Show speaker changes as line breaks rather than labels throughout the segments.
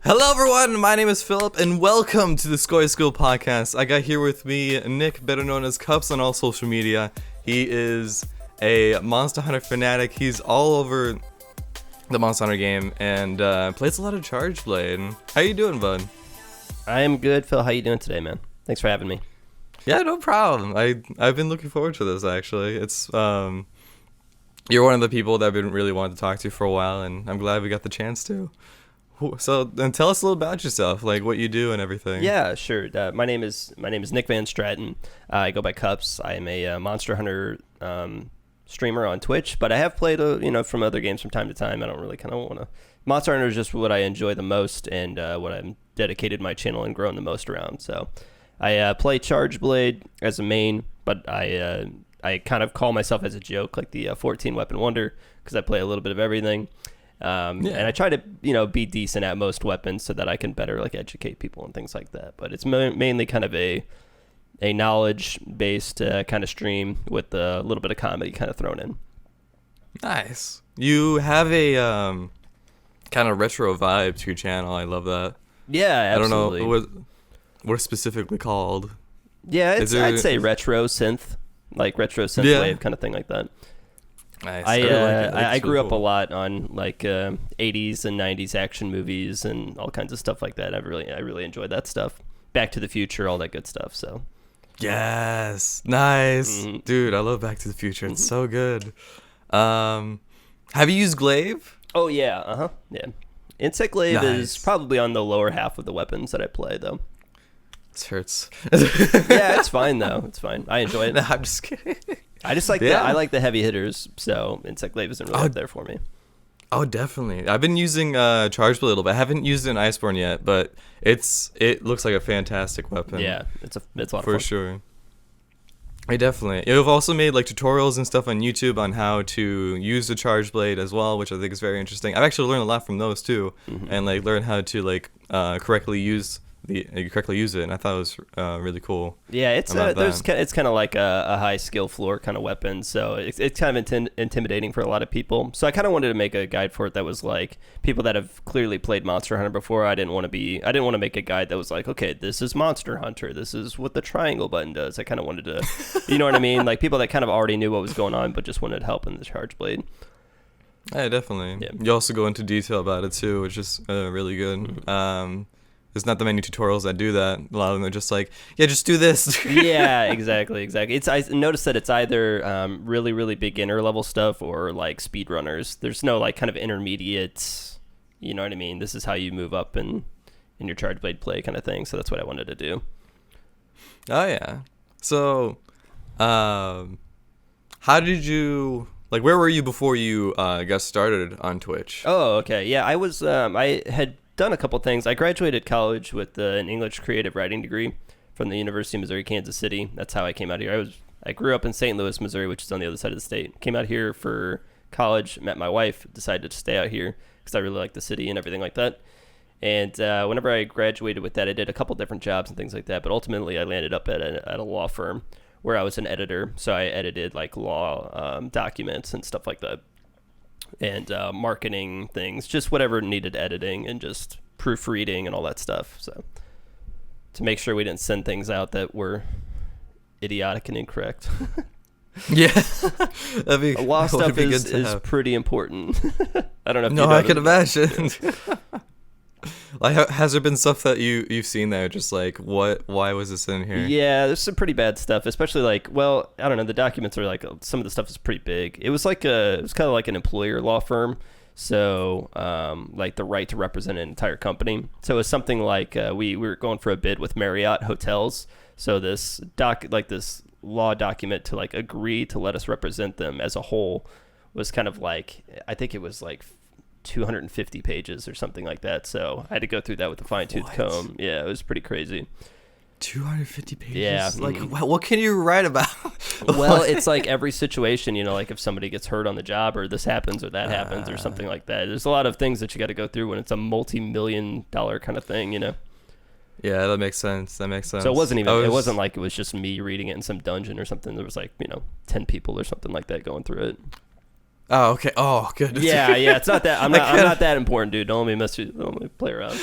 Hello everyone, my name is Philip and welcome to the SkojSkull podcast. I got here with me Nick, better known as Cups on all social media. He is a Monster Hunter fanatic. He's all over the Monster Hunter game and plays a lot of Charge Blade. How you doing, bud?
I am good, Phil. How you doing today, man? Thanks for having me.
Yeah, no problem. I've been looking forward to this actually. It's you're one of the people that I've been really wanting to talk to for a while, and I'm glad we got the chance to. So then tell us a little about yourself, like what you do and everything.
Yeah, sure. My name is Nick Van Stratton. I go by Cups. I am a Monster Hunter streamer on Twitch, but I have played from other games from time to time. I don't really kind of want to. Monster Hunter is just what I enjoy the most and what I'm dedicated my channel and grown the most around. So I play Charge Blade as a main, but I kind of call myself as a joke like the 14 weapon wonder because I play a little bit of everything. And I try to, be decent at most weapons so that I can better educate people and things like that. But it's mainly kind of a knowledge-based kind of stream with a little bit of comedy kind of thrown in.
Nice. You have a kind of retro vibe to your channel. I love that.
Yeah, absolutely.
I don't know what it's specifically called.
Yeah, I'd say retro synth, retro synth wave kind of thing like that.
Nice.
I grew up a lot on 80s and 90s action movies and all kinds of stuff like that. I really enjoyed that stuff. Back to the Future, all that good stuff. So,
yes, nice, dude. I love Back to the Future. It's so good. Have you used Glaive?
Oh yeah, yeah. Insect Glaive is probably on the lower half of the weapons that I play, though.
This hurts.
Yeah, it's fine though. It's fine. I enjoy it.
No, I'm just kidding.
I just like I like the heavy hitters, so Insect Glaive isn't really up there for me.
Oh, definitely. I've been using Charge Blade a little bit. I haven't used it in Iceborne yet, but it looks like a fantastic weapon.
Yeah, it's a lot of fun.
For sure. You've also made tutorials and stuff on YouTube on how to use the Charge Blade as well, which I think is very interesting. I've actually learned a lot from those too, and learn how to correctly use it, and I thought it was really cool.
Yeah, it's kind of like a high skill floor kind of weapon, so it's kind of intimidating for a lot of people. So I kind of wanted to make a guide for it that was people that have clearly played Monster Hunter before. I didn't want to make a guide that was okay, this is Monster Hunter, this is what the triangle button does. I kind of wanted to, you know what I mean? People that kind of already knew what was going on, but just wanted help in the Charge Blade.
Yeah, definitely.
Yeah.
You also go into detail about it too, which is really good. There's not that many tutorials that do that. A lot of them are just just do this.
Yeah, exactly. I noticed that it's either really, really beginner level stuff or speedrunners. There's no kind of intermediate, you know what I mean? This is how you move up in your Charge Blade play kind of thing. So that's what I wanted to do.
Oh, yeah. So, how did you... where were you before you got started on Twitch?
Oh, okay. Yeah, I was... I had done a couple things. I graduated college with an English creative writing degree from the University of Missouri, Kansas City. That's how I came out here. I grew up in St. Louis, Missouri, which is on the other side of the state. Came out here for college, met my wife, decided to stay out here because I really like the city and everything like that. And whenever I graduated with that, I did a couple different jobs and things like that. But ultimately, I landed up at a law firm where I was an editor. So I edited law documents and stuff like that. And marketing things, just whatever needed editing and just proofreading and all that stuff. So to make sure we didn't send things out that were idiotic and incorrect.
Yeah.
Law stuff is pretty important. I don't know if
no, I can imagine. Has there been stuff that you've seen that are just why was this in here?
Yeah, there's some pretty bad stuff, especially I don't know, the documents are some of the stuff is pretty big. It was it was kind of like an employer law firm, so the right to represent an entire company. So it was something we were going for a bid with Marriott Hotels, so this this law document to agree to let us represent them as a whole was kind of I think it was 250 pages or something like that, so I had to go through that with a fine-tooth comb. Yeah, it was pretty crazy.
250 pages?
Yeah.
What can you write about?
Well, it's every situation, if somebody gets hurt on the job or this happens or that happens or something like that. There's a lot of things that you got to go through when it's a multi-million-dollar kind of thing, Yeah,
that makes sense. So
it wasn't it wasn't it was just me reading it in some dungeon or something. There was 10 people or something like that going through it.
Oh, okay. Oh, goodness.
Yeah, it's not that. I'm not that important, dude. Don't let me mess with. Don't let me play around.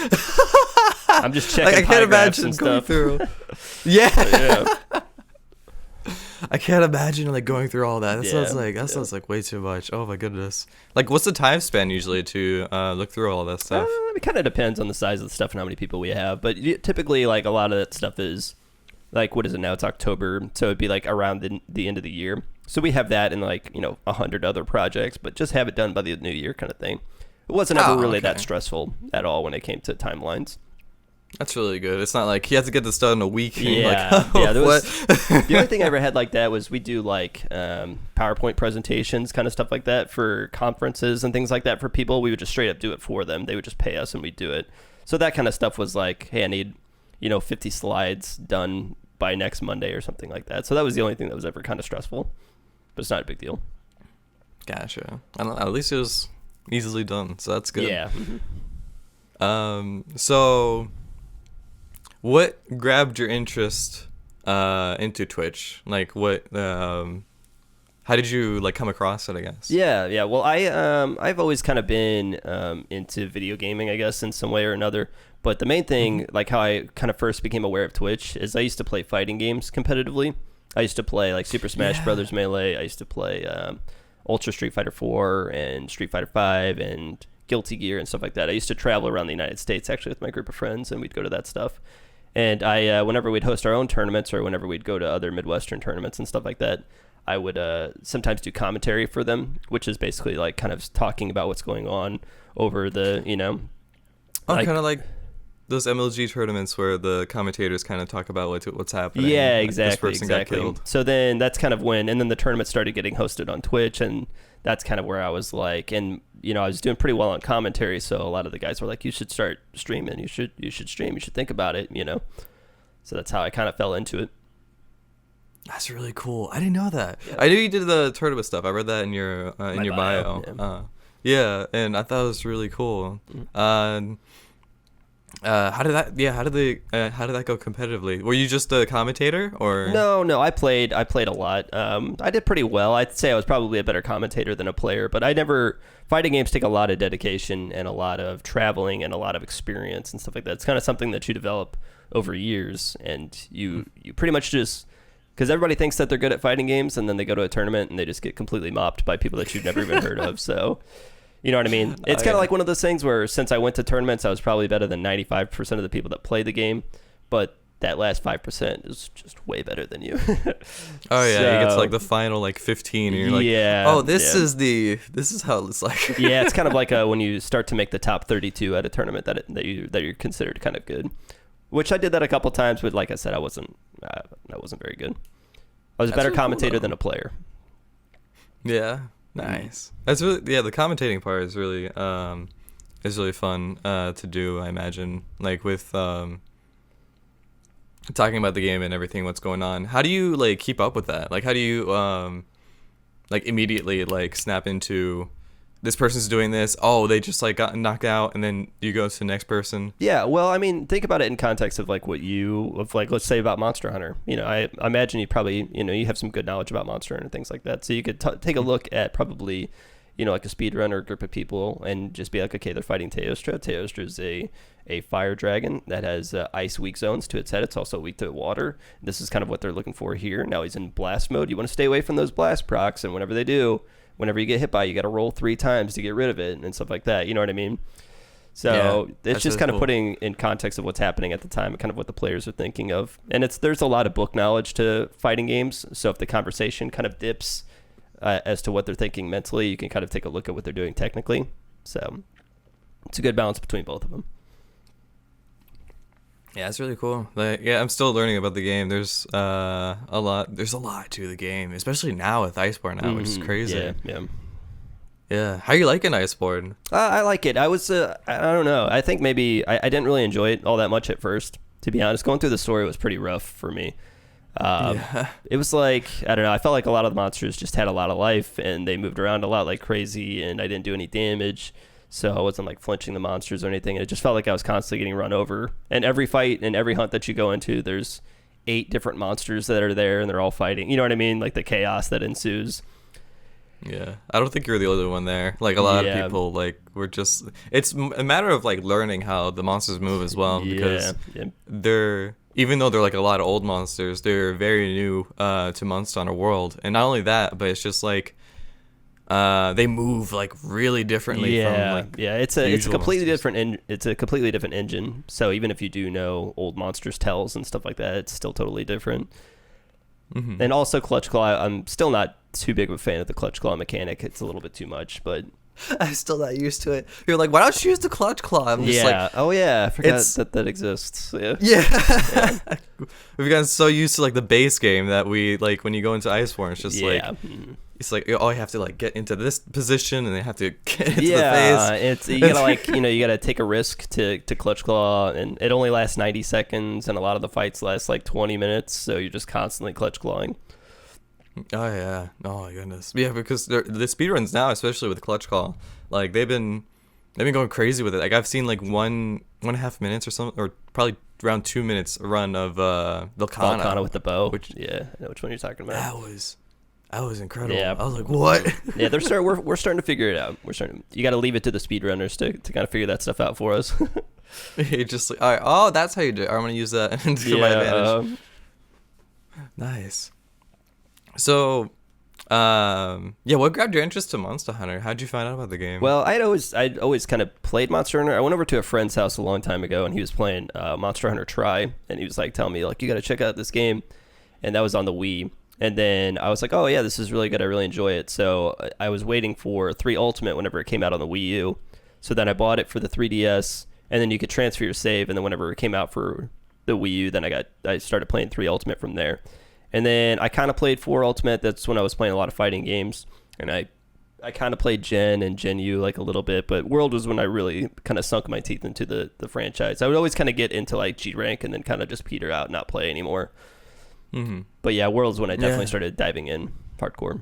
I'm just checking.
I can't imagine
and
going
stuff.
through. Yeah.
Yeah.
I can't imagine like going through all that. That
Yeah.
sounds like way too much. Oh my goodness. Like, what's the time span usually to look through all that stuff?
It kind of depends on the size of the stuff and how many people we have, but typically, like a lot of that stuff is like, what is it now? It's October, so it'd be like around the end of the year. So we have that in like 100 other projects, but just have it done by the new year kind of thing. It wasn't ever really that stressful at all when it came to timelines.
That's really good. It's not like you have to get this done in a week.
Yeah,
like,
the only thing I ever had like that was we do like PowerPoint presentations, kind of stuff like that for conferences and things like that for people. We would just straight up do it for them. They would just pay us and we'd do it. So that kind of stuff was like, hey, I need 50 slides done by next Monday or something like that. So that was the only thing that was ever kind of stressful, but it's not a big deal.
Gotcha. I don't know, at least it was easily done, so that's good.
Yeah.
So what grabbed your interest into Twitch? Like, what how did you like come across it, I guess?
Yeah. Well, I've always kind of been into video gaming, I guess, in some way or another. But the main thing, like how I kind of first became aware of Twitch, is I used to play fighting games competitively. I used to play like Super Smash Brothers Melee. I used to play Ultra Street Fighter 4 and Street Fighter 5 and Guilty Gear and stuff like that. I used to travel around the United States actually with my group of friends, and we'd go to that stuff. And I, whenever we'd host our own tournaments or whenever we'd go to other Midwestern tournaments and stuff like that, I would sometimes do commentary for them, which is basically like kind of talking about what's going on over the,
kind of like those MLG tournaments where the commentators kind of talk about what's happening.
Yeah,
like
exactly.
This person got killed.
So then that's kind of when, and then the tournament started getting hosted on Twitch, and that's kind of where I was like, and I was doing pretty well on commentary, so a lot of the guys were like, you should start streaming, you should stream, you should think about it, So that's how I kind of fell into it.
That's really cool. I didn't know that.
Yeah.
I knew you did the tournament stuff. I read that in your bio. Yeah, and I thought it was really cool.
Mm-hmm.
How did that go competitively? Were you just a commentator or?
No, I played a lot. I did pretty well. I'd say I was probably a better commentator than a player, but fighting games take a lot of dedication and a lot of traveling and a lot of experience and stuff like that. It's kind of something that you develop over years, and you pretty much just, because everybody thinks that they're good at fighting games, and then they go to a tournament and they just get completely mopped by people that you've never even heard of. So, you know what I mean? It's kind of like one of those things where since I went to tournaments, I was probably better than 95% of the people that play the game, but that last 5% is just way better than you.
Oh yeah, you get to like the final like 15 and you're like, this is how it's like.
Yeah, it's kind of like when you start to make the top 32 at a tournament that you're considered kind of good. Which I did that a couple times, but like I said, I wasn't very good. I was a better commentator than a player.
Yeah, nice. That's really the commentating part is really fun to do. I imagine like with talking about the game and everything, what's going on. How do you like keep up with that? Like, how do you like immediately like snap into this person's doing this? Oh, they just like got knocked out, and then you go to the next person.
Yeah, well, I mean, think about it in context of like let's say about Monster Hunter. I imagine you probably you have some good knowledge about Monster Hunter and things like that. So you could take a look at probably like a speedrunner group of people and just be like, okay, they're fighting Teostra. Teostra is a fire dragon that has ice weak zones to its head. It's also weak to water. This is kind of what they're looking for here. Now he's in blast mode. You want to stay away from those blast procs, and whenever you get hit by, you got to roll 3 times to get rid of it and stuff like that. You know what I mean? So it's just kind of putting in context of what's happening at the time and kind of what the players are thinking of. And there's a lot of book knowledge to fighting games. So if the conversation kind of dips as to what they're thinking mentally, you can kind of take a look at what they're doing technically. So it's a good balance between both of them.
Yeah, it's really cool. Like, I'm still learning about the game. There's a lot to the game, especially now with Iceborne now, which is crazy. Yeah. How you liking Iceborne?
I like it. I don't know. I think maybe I didn't really enjoy it all that much at first, to be honest. Going through the story was pretty rough for me. It was like, I don't know, I felt like a lot of the monsters just had a lot of life and they moved around a lot like crazy, and I didn't do any damage. So I wasn't like flinching the monsters or anything. It just felt like I was constantly getting run over. And every fight and every hunt that you go into, there's 8 different monsters that are there and they're all fighting. You know what I mean? Like the chaos that ensues.
Yeah, I don't think you're the only one there. Like a lot of people, like we're just. It's a matter of like learning how the monsters move as well, because they're, even though they're like a lot of old monsters, they're very new to Monster Hunter World, and not only that, but it's just like they move like really differently from like
it's a completely different it's a completely different engine. So even if you do know old monsters' tells and stuff like that, it's still totally different. Mm-hmm. And also Clutch Claw, I'm still not too big of a fan of the Clutch Claw mechanic. It's a little bit too much, but
I'm still not used to it. You're like, why don't you use the Clutch Claw? I'm just like,
oh yeah, I forgot that exists.
Yeah. We've gotten so used to like the base game that we like when you go into Iceborne, it's just like it's like, oh, you have to like get into this position and they have to get into the face.
It's you gotta like you gotta take a risk to Clutch Claw, and it only lasts 90 seconds, and a lot of the fights last like 20 minutes, so you're just constantly Clutch Clawing.
Oh yeah, oh my goodness, yeah, because the speedruns now, especially with Clutch Claw, like they've been going crazy with it. Like I've seen like 1.5 minutes or something, or probably around 2 minutes run of Volcana
with the bow. Which I know which one you're talking about.
That was incredible.
Yeah.
I was like, what?
Yeah, we're starting to figure it out. You got to leave it to the speedrunners to kind of figure that stuff out for us.
You just like, all right, oh, that's how you do it. I'm gonna use that to my advantage. Nice. So, what grabbed your interest to Monster Hunter? How'd you find out about the game?
Well, I'd always kind of played Monster Hunter. I went over to a friend's house a long time ago, and he was playing Monster Hunter Tri, and he was like telling me like, you got to check out this game, and that was on the Wii. And then I was like, oh yeah, this is really good. I really enjoy it. So I was waiting for 3 Ultimate whenever it came out on the Wii U. So then I bought it for the 3DS, and then you could transfer your save. And then whenever it came out for the Wii U, then I started playing 3 Ultimate from there. And then I kind of played 4 Ultimate. That's when I was playing a lot of fighting games. And I kind of played Gen and Gen U like a little bit, but World was when I really kind of sunk my teeth into the franchise. I would always kind of get into like G rank and then kind of just peter out and not play anymore. Mm-hmm. But yeah, World's when I definitely started diving in hardcore.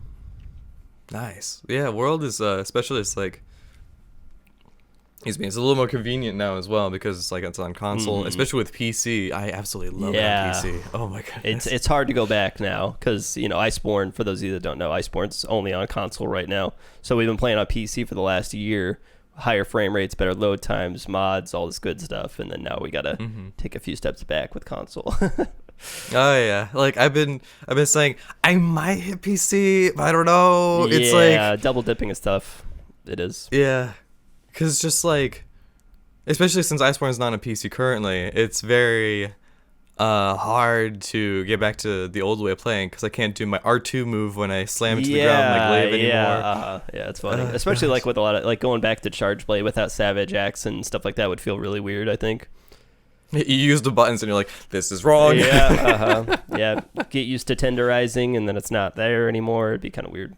Nice. Yeah, World is especially it's like, it's a little more convenient now as well because it's like it's on console, especially with PC. I absolutely love it on PC. Oh my goodness.
It's hard to go back now because Iceborne, for those of you that don't know, Iceborne's only on console right now. So we've been playing on PC for the last year. Higher frame rates, better load times, mods, all this good stuff, and then now we gotta take a few steps back with console.
Oh yeah, like I've been saying I might hit PC, but I don't know.
Yeah,
it's like
double dipping is tough. It is.
Yeah, because just like, especially since Iceborne is not on PC currently, it's very hard to get back to the old way of playing because I can't do my R2 move when I slam into the ground like Glaive anymore.
Yeah, it's funny. Especially like with a lot of like going back to Charge Blade without Savage Axe and stuff like that would feel really weird, I think.
You use the buttons and you're like, this is wrong.
Yeah, yeah. Get used to tenderizing and then it's not there anymore. It'd be kind of weird.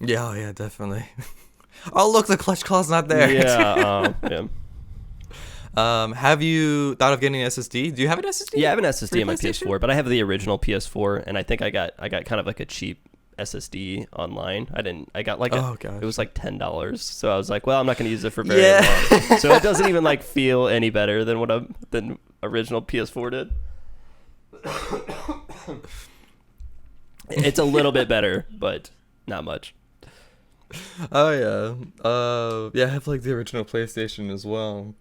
Yeah, yeah, definitely. Oh, look, the Clutch Claw's not there.
Yeah,
have you thought of getting an SSD? Do you have an SSD?
Yeah, I have an SSD on my PS4, but I have the original PS4, and I think I got kind of like a cheap SSD online. I got like it was like $10. So I was like, well, I'm not going to use it for very long. So it doesn't even like feel any better than than original PS4 did. It's a little bit better, but not much.
Oh yeah. I have like the original PlayStation as well.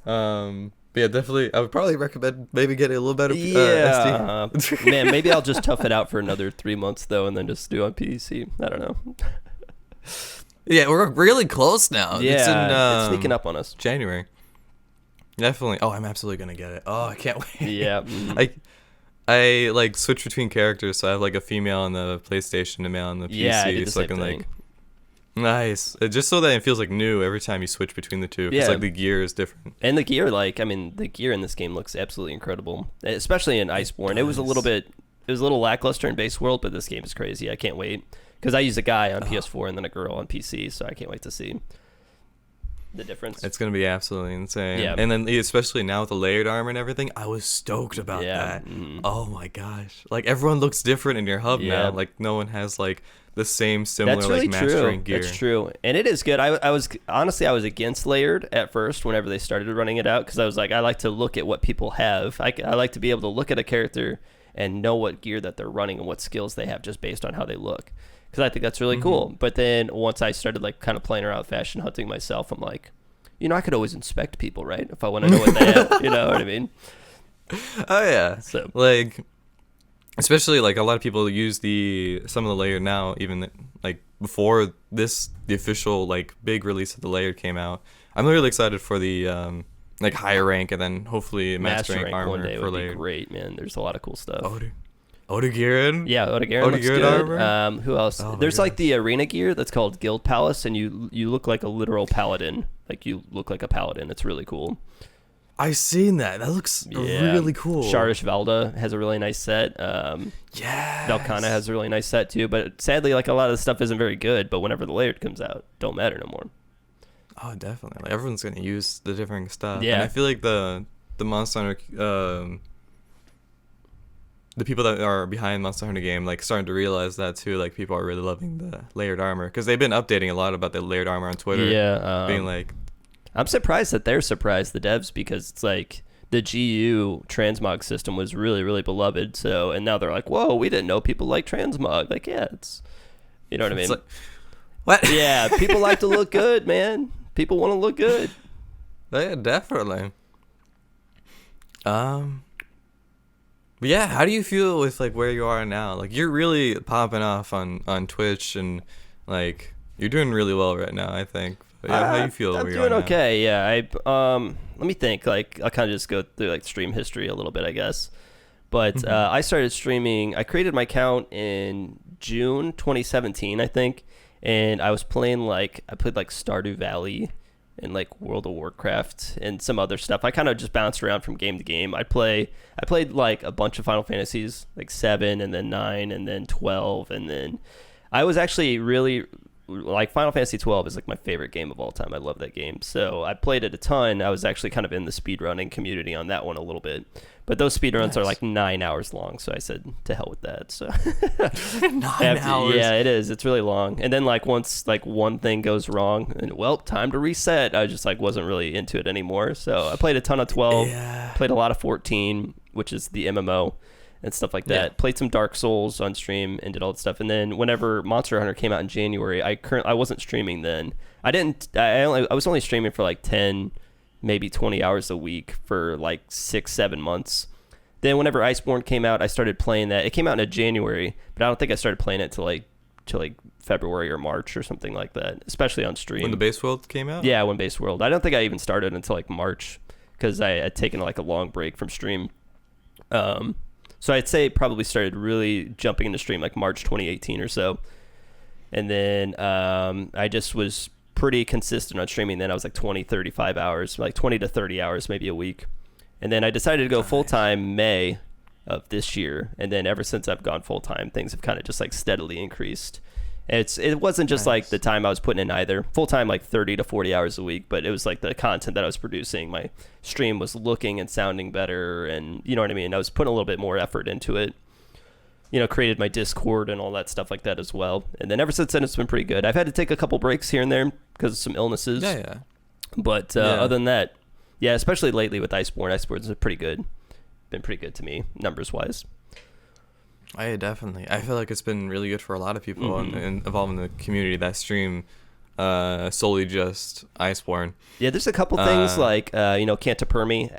But yeah, definitely. I would probably recommend maybe getting a little better SD.
Man, maybe I'll just tough it out for another 3 months though, and then just do on PC. I don't know.
Yeah, we're really close now.
Yeah, it's sneaking up on us.
January. Definitely. Oh, I'm absolutely gonna get it. Oh, I can't wait.
Yeah.
I like switch between characters, so I have like a female on the PlayStation and a male on the PC.
Yeah, I did the
so
same
I can
thing.
like. Nice. Just so that it feels like new every time you switch between the two. Because like the gear is different.
And the gear, the gear in this game looks absolutely incredible, especially in Iceborne. It was a little lackluster in Base World, but this game is crazy. I can't wait because I use a guy on PS4 and then a girl on PC, so I can't wait to see the difference.
It's gonna be absolutely insane.
Yeah.
And then especially now with the layered armor and everything, I was stoked about that.
Mm-hmm.
Oh my gosh! Like everyone looks different in your hub now. Like no one has like the same similar
That's really
like mastering gear.
That's true, and it is good. I was against layered at first whenever they started running it out because I was like, I like to look at what people have. I like to be able to look at a character and know what gear that they're running and what skills they have just based on how they look. because I think that's really cool. But then once I started like kind of playing around with fashion hunting myself, I'm like, I could always inspect people, right? If I want to know what they have, you know what I mean?
Oh yeah.
So
like, especially like a lot of people use some of the layered now, even like before the official like big release of the layered came out. I'm really excited for the like higher rank and then hopefully master rank armor
one day
for
would
layered.
be great, man. There's a lot of cool stuff.
Odegaard?
Yeah, Odegaard looks good.
armor?
Who else? There's like the arena gear that's called Guild Palace, and you look like a literal paladin. Like you look like a paladin. It's really cool.
I've seen that. That looks really cool.
Sharish Valda has a really nice set. Valkana has a really nice set too. But sadly, like a lot of the stuff isn't very good. But whenever the layered comes out, don't matter no more.
Oh, definitely. Like, everyone's gonna use the different stuff.
Yeah.
And I feel like the Monster Hunter, the people that are behind Monster Hunter game, like starting to realize that too. Like people are really loving the layered armor because they've been updating a lot about the layered armor on Twitter.
Yeah,
being like,
I'm surprised that they're surprised, the devs, because it's like the GU transmog system was really, really beloved. So, and now they're like, whoa, we didn't know people like transmog. Like, yeah, it's, you know what I mean?
Like, what?
Yeah, people like to look good, man. People want to look good.
Yeah, definitely. But yeah, how do you feel with like where you are now? Like you're really popping off on Twitch and like you're doing really well right now, I think. But yeah, how do you feel?
I'm
where you
doing
are
okay. Yeah, let me think. Like I'll kind of just go through like stream history a little bit, I guess. But I started streaming. I created my account in June 2017, I think, and I was playing I played like Stardew Valley and like World of Warcraft and some other stuff. I kind of just bounced around from game to game. I played like a bunch of Final Fantasies, like 7 and then 9 and then 12, and then I was actually really like Final Fantasy 12 is like my favorite game of all time. I love that game. So I played it a ton. I was actually kind of in the speedrunning community on that one a little bit. But those speedruns are like 9 hours long. So I said, to hell with that. So
9 hours.
Yeah, it is. It's really long. And then like once like one thing goes wrong and time to reset, I just like wasn't really into it anymore. So I played a ton of 12, played a lot of 14, which is the MMO. And stuff like that. Played some Dark Souls on stream and did all that stuff. And then whenever Monster Hunter came out in January, I wasn't streaming then. I was only streaming for like 10, maybe 20 hours a week for like 6-7 months. Then whenever Iceborne came out, I started playing that. It came out in January, but I don't think I started playing it till like February or March or something like that, especially on stream.
When the Base World came out?
Yeah, when Base World. I don't think I even started until like March because I had taken like a long break from stream. So I'd say probably started really jumping into stream like March 2018 or so. And then I just was pretty consistent on streaming. Then I was like 35 hours, like 20 to 30 hours, maybe a week. And then I decided to go full-time May of this year. And then ever since I've gone full-time, things have kind of just like steadily increased. It wasn't just like the time I was putting in either. Full-time like 30 to 40 hours a week, but it was like the content that I was producing. My stream was looking and sounding better, and you know what I mean? I was putting a little bit more effort into it. You know, created my Discord and all that stuff like that as well. And then ever since then, it's been pretty good. I've had to take a couple breaks here and there because of some illnesses.
Yeah.
But other than that, yeah, especially lately with Iceborne. Iceborne's pretty good. Been pretty good to me, numbers-wise.
I definitely. I feel like it's been really good for a lot of people and involved in the community that stream solely just Iceborne.
Yeah, there's a couple things like Cantapermi.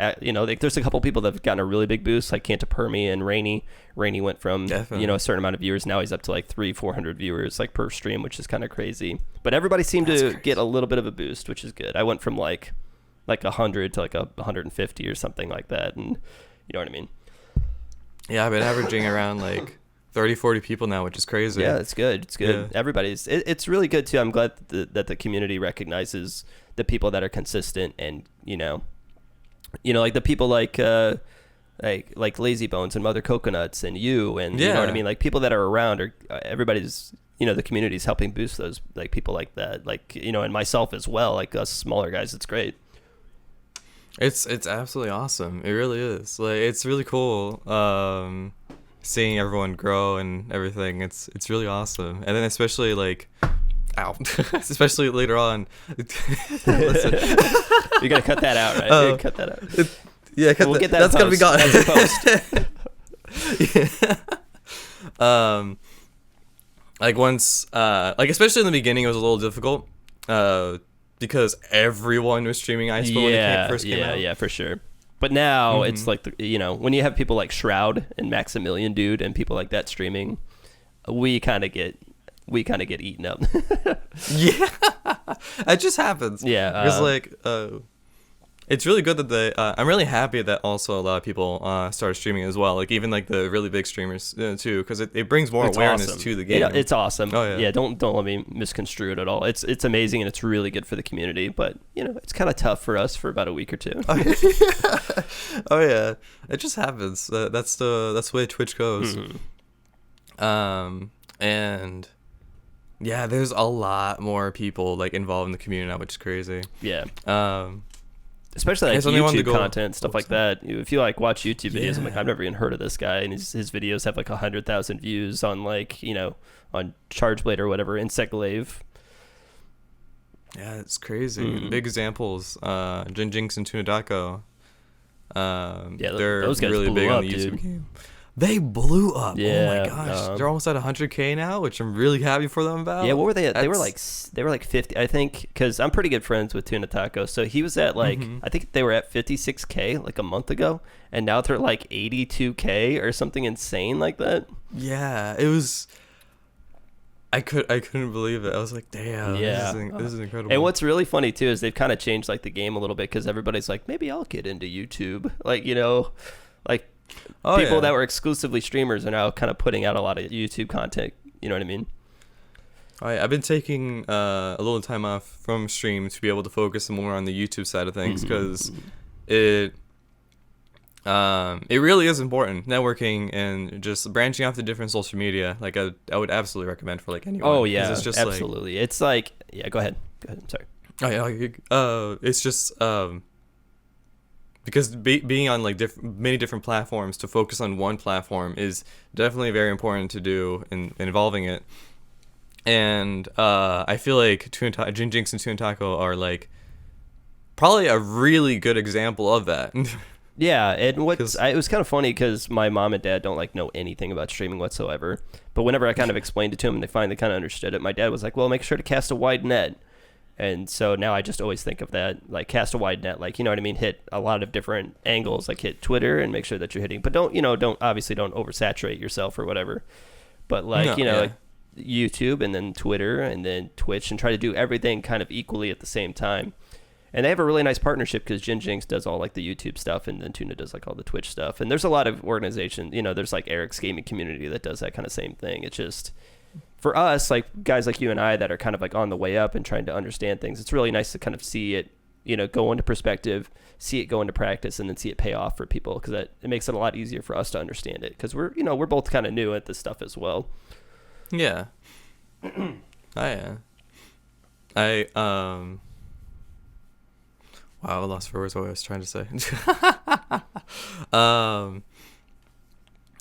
Like there's a couple people that have gotten a really big boost, like Cantapermi and Rainy. Rainy went from a certain amount of viewers. Now he's up to like 300-400 viewers like per stream, which is kind of crazy. But everybody seemed to get a little bit of a boost, which is good. I went from like 100 to like 150 or something like that, and you know what I mean.
Yeah, I've been averaging around like 30-40 people now, which is crazy.
Yeah, it's good. It's good. Yeah. It's really good too. I'm glad that the community recognizes the people that are consistent, and like the people like Lazy Bones and Mother Coconuts and you, and you know what I mean. Like people that are around, or everybody's the community's helping boost those like people like that, and myself as well. Like us smaller guys, it's great.
It's absolutely awesome. It really is. Like it's really cool seeing everyone grow and everything. It's really awesome. And then especially especially later on.
Listen. You're gonna cut that out, right? Cut that out.
We'll get that. That's gonna be gone.
That's a post.
Yeah. like once like especially in the beginning it was a little difficult because everyone was streaming ice when it first came out.
Yeah, for sure. But now it's like when you have people like Shroud and Maximilian Dude and people like that streaming, we kind of get eaten up.
Yeah, it just happens.
Yeah,
because like it's really good that I'm really happy that also a lot of people started streaming as well. Like even like the really big streamers too, because it brings more awareness to the game.
It's awesome.
Oh yeah.
Don't let me misconstrue it at all. It's amazing and it's really good for the community. But it's kind of tough for us for about a week or two.
Oh yeah, it just happens. That's the way Twitch goes. And yeah, there's a lot more people like involved in the community now, which is crazy.
Yeah. Especially like YouTube content, stuff like that. If you like watch YouTube videos, I'm like, I've never even heard of this guy, and his videos have like 100,000 views on like on Chargeblade or whatever, Insectlave.
Yeah, it's crazy. Big examples, Jin Jinx and Tunadako. They're
those guys
really
blew
big
up,
on the YouTube
dude.
game. They blew up.
Yeah,
oh my gosh, they're almost at 100K now, which I'm really happy for them about.
Yeah, what were they at? They were like 50, I think, because I'm pretty good friends with Tuna Taco. So he was at like I think they were at 56K like a month ago, and now they're like 82K or something insane like that.
Yeah, it was. I couldn't believe it. I was like, damn, this is incredible.
And what's really funny too is they've kind of changed like the game a little bit because everybody's like, maybe I'll get into YouTube, like like. People that were exclusively streamers are now kind of putting out a lot of YouTube content. You know what I mean?
I've been taking a little time off from stream to be able to focus more on the YouTube side of things because it really is important. Networking and just branching out to different social media. Like I would absolutely recommend for like anyone.
Oh yeah,
it's just
absolutely. It's like go ahead. I'm sorry.
Oh yeah, it's just because being on like many different platforms, to focus on one platform is definitely very important to do in involving it. And I feel like Jin Jinx and Tunatako are like probably a really good example of that.
Yeah, and it was kind of funny because my mom and dad don't like know anything about streaming whatsoever. But whenever I kind of explained it to them and they finally kind of understood it, my dad was like, well, make sure to cast a wide net. And so now I just always think of that, like cast a wide net, like, you know what I mean? Hit a lot of different angles, like hit Twitter and make sure that you're hitting, but don't oversaturate yourself or whatever. But like, like YouTube and then Twitter and then Twitch, and try to do everything kind of equally at the same time. And they have a really nice partnership because Jin Jinx does all like the YouTube stuff and then Tuna does like all the Twitch stuff. And there's a lot of organization, there's like Eric's gaming community that does that kind of same thing. It's just, for us, like guys like you and I that are kind of like on the way up and trying to understand things, it's really nice to kind of see it, go into perspective, see it go into practice, and then see it pay off for people, because it makes it a lot easier for us to understand it, because we're both kind of new at this stuff as well.
Yeah. Wow, I lost for words what I was trying to say.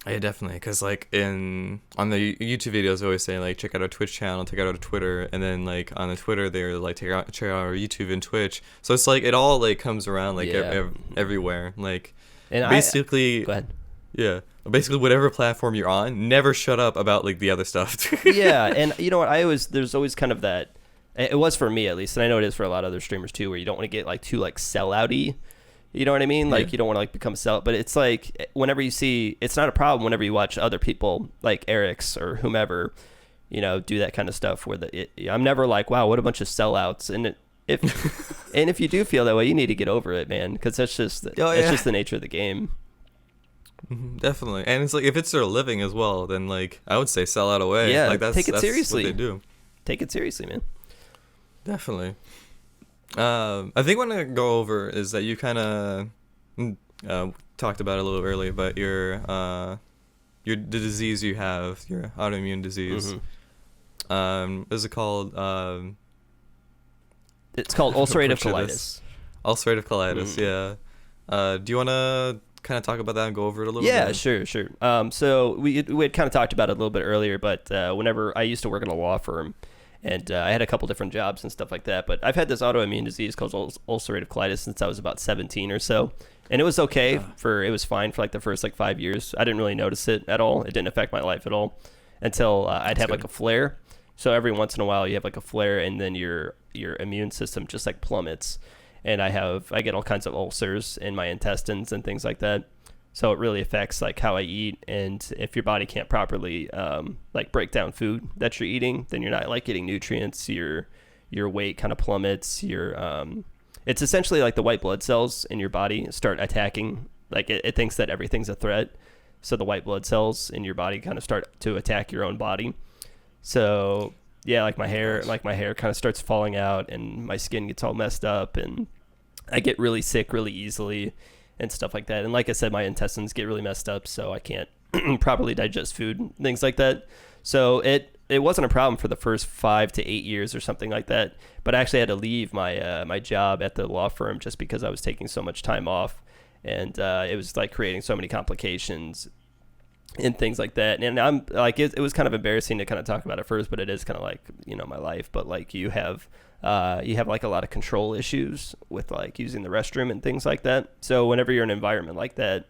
Yeah, definitely, because like on the YouTube videos, they always say like check out our Twitch channel, check out our Twitter, and then like on the Twitter they're like check out our YouTube and Twitch. So it's like it all like comes around like everywhere. Like, and basically,
go ahead.
Yeah, basically whatever platform you're on, never shut up about like the other stuff.
Yeah, and you know what? There's always kind of that. It was for me at least, and I know it is for a lot of other streamers too, where you don't want to get like too like sellout-y. You know what I mean? Like, you don't want to like become a sellout, but it's like whenever you see, it's not a problem whenever you watch other people like Eric's or whomever, do that kind of stuff where I'm never like, wow, what a bunch of sellouts. And if you do feel that way, you need to get over it, man, because that's just just the nature of the game.
Definitely. And it's like, if it's their living as well, then like I would say sell out away.
Yeah,
like,
take it seriously.
What they do.
Take it seriously, man.
Definitely. I think what I'm gonna go over is that you kind of talked about it a little earlier, but the disease you have, your autoimmune disease. Is it called?
It's called ulcerative colitis.
Ulcerative colitis. Yeah. Do you want to kind of talk about that and go over it a little bit?
Yeah, sure. So we had kind of talked about it a little bit earlier, but whenever I used to work in a law firm. And I had a couple different jobs and stuff like that. But I've had this autoimmune disease called ulcerative colitis since I was about 17 or so. And it was okay it was fine for like the first like 5 years. I didn't really notice it at all. It didn't affect my life at all. until I'd have
good.
like a flare. So every once in a while you have like a flare, and then your immune system just like plummets. And I get all kinds of ulcers in my intestines and things like that. So it really affects like how I eat, and if your body can't properly like break down food that you're eating, then you're not like getting nutrients. Your weight kind of plummets. It's essentially like the white blood cells in your body start attacking. Like it thinks that everything's a threat, so the white blood cells in your body kind of start to attack your own body. So yeah, like my hair kind of starts falling out, and my skin gets all messed up, and I get really sick really easily and stuff like that. And like I said, my intestines get really messed up, so I can't properly digest food, things like that. So it wasn't a problem for the first 5 to 8 years or something like that. But I actually had to leave my my job at the law firm just because I was taking so much time off, and it was like creating so many complications and things like that. And I'm like, it was kind of embarrassing to kind of talk about at first, but it is kind of like, my life. But like you have like a lot of control issues with like using the restroom and things like that. So whenever you're in an environment like that,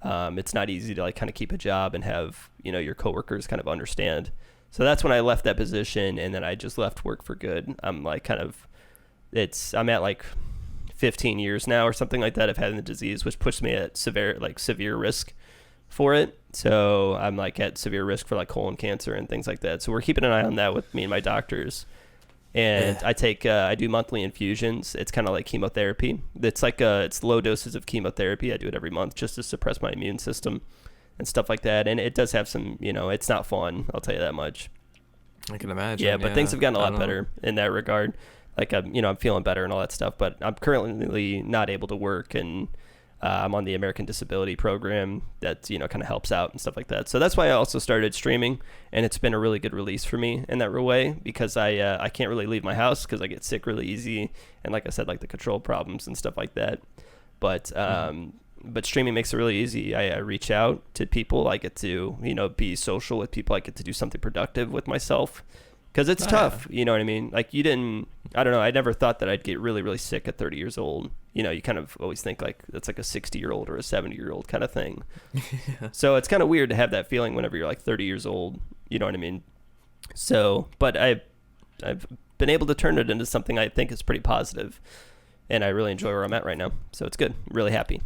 it's not easy to like kind of keep a job and have, your coworkers kind of understand. So that's when I left that position, and then I just left work for good. I'm like I'm at like 15 years now or something like that of having the disease, which puts me at severe risk for it. So I'm like at severe risk for like colon cancer and things like that. So we're keeping an eye on that with me and my doctors. And I do monthly infusions. It's kind of like chemotherapy. It's like it's low doses of chemotherapy. I do it every month just to suppress my immune system and stuff like that. And it does have some, it's not fun. I'll tell you that much.
I can imagine.
Yeah, but things have gotten a lot better in that regard. Like I'm feeling better and all that stuff. But I'm currently not able to work, and I'm on the American Disability Program that kind of helps out and stuff like that. So that's why I also started streaming, and it's been a really good release for me in that way, because I can't really leave my house because I get sick really easy, and like I said, like the control problems and stuff like that. But but streaming makes it really easy. I reach out to people. I get to be social with people. I get to do something productive with myself. Because it's tough, you know what I mean? Like I don't know, I never thought that I'd get really, really sick at 30 years old. You kind of always think like that's like a 60-year-old or a 70-year-old kind of thing. Yeah. So it's kind of weird to have that feeling whenever you're like 30 years old, you know what I mean? So, but I've been able to turn it into something I think is pretty positive, and I really enjoy where I'm at right now. So it's good. I'm really happy.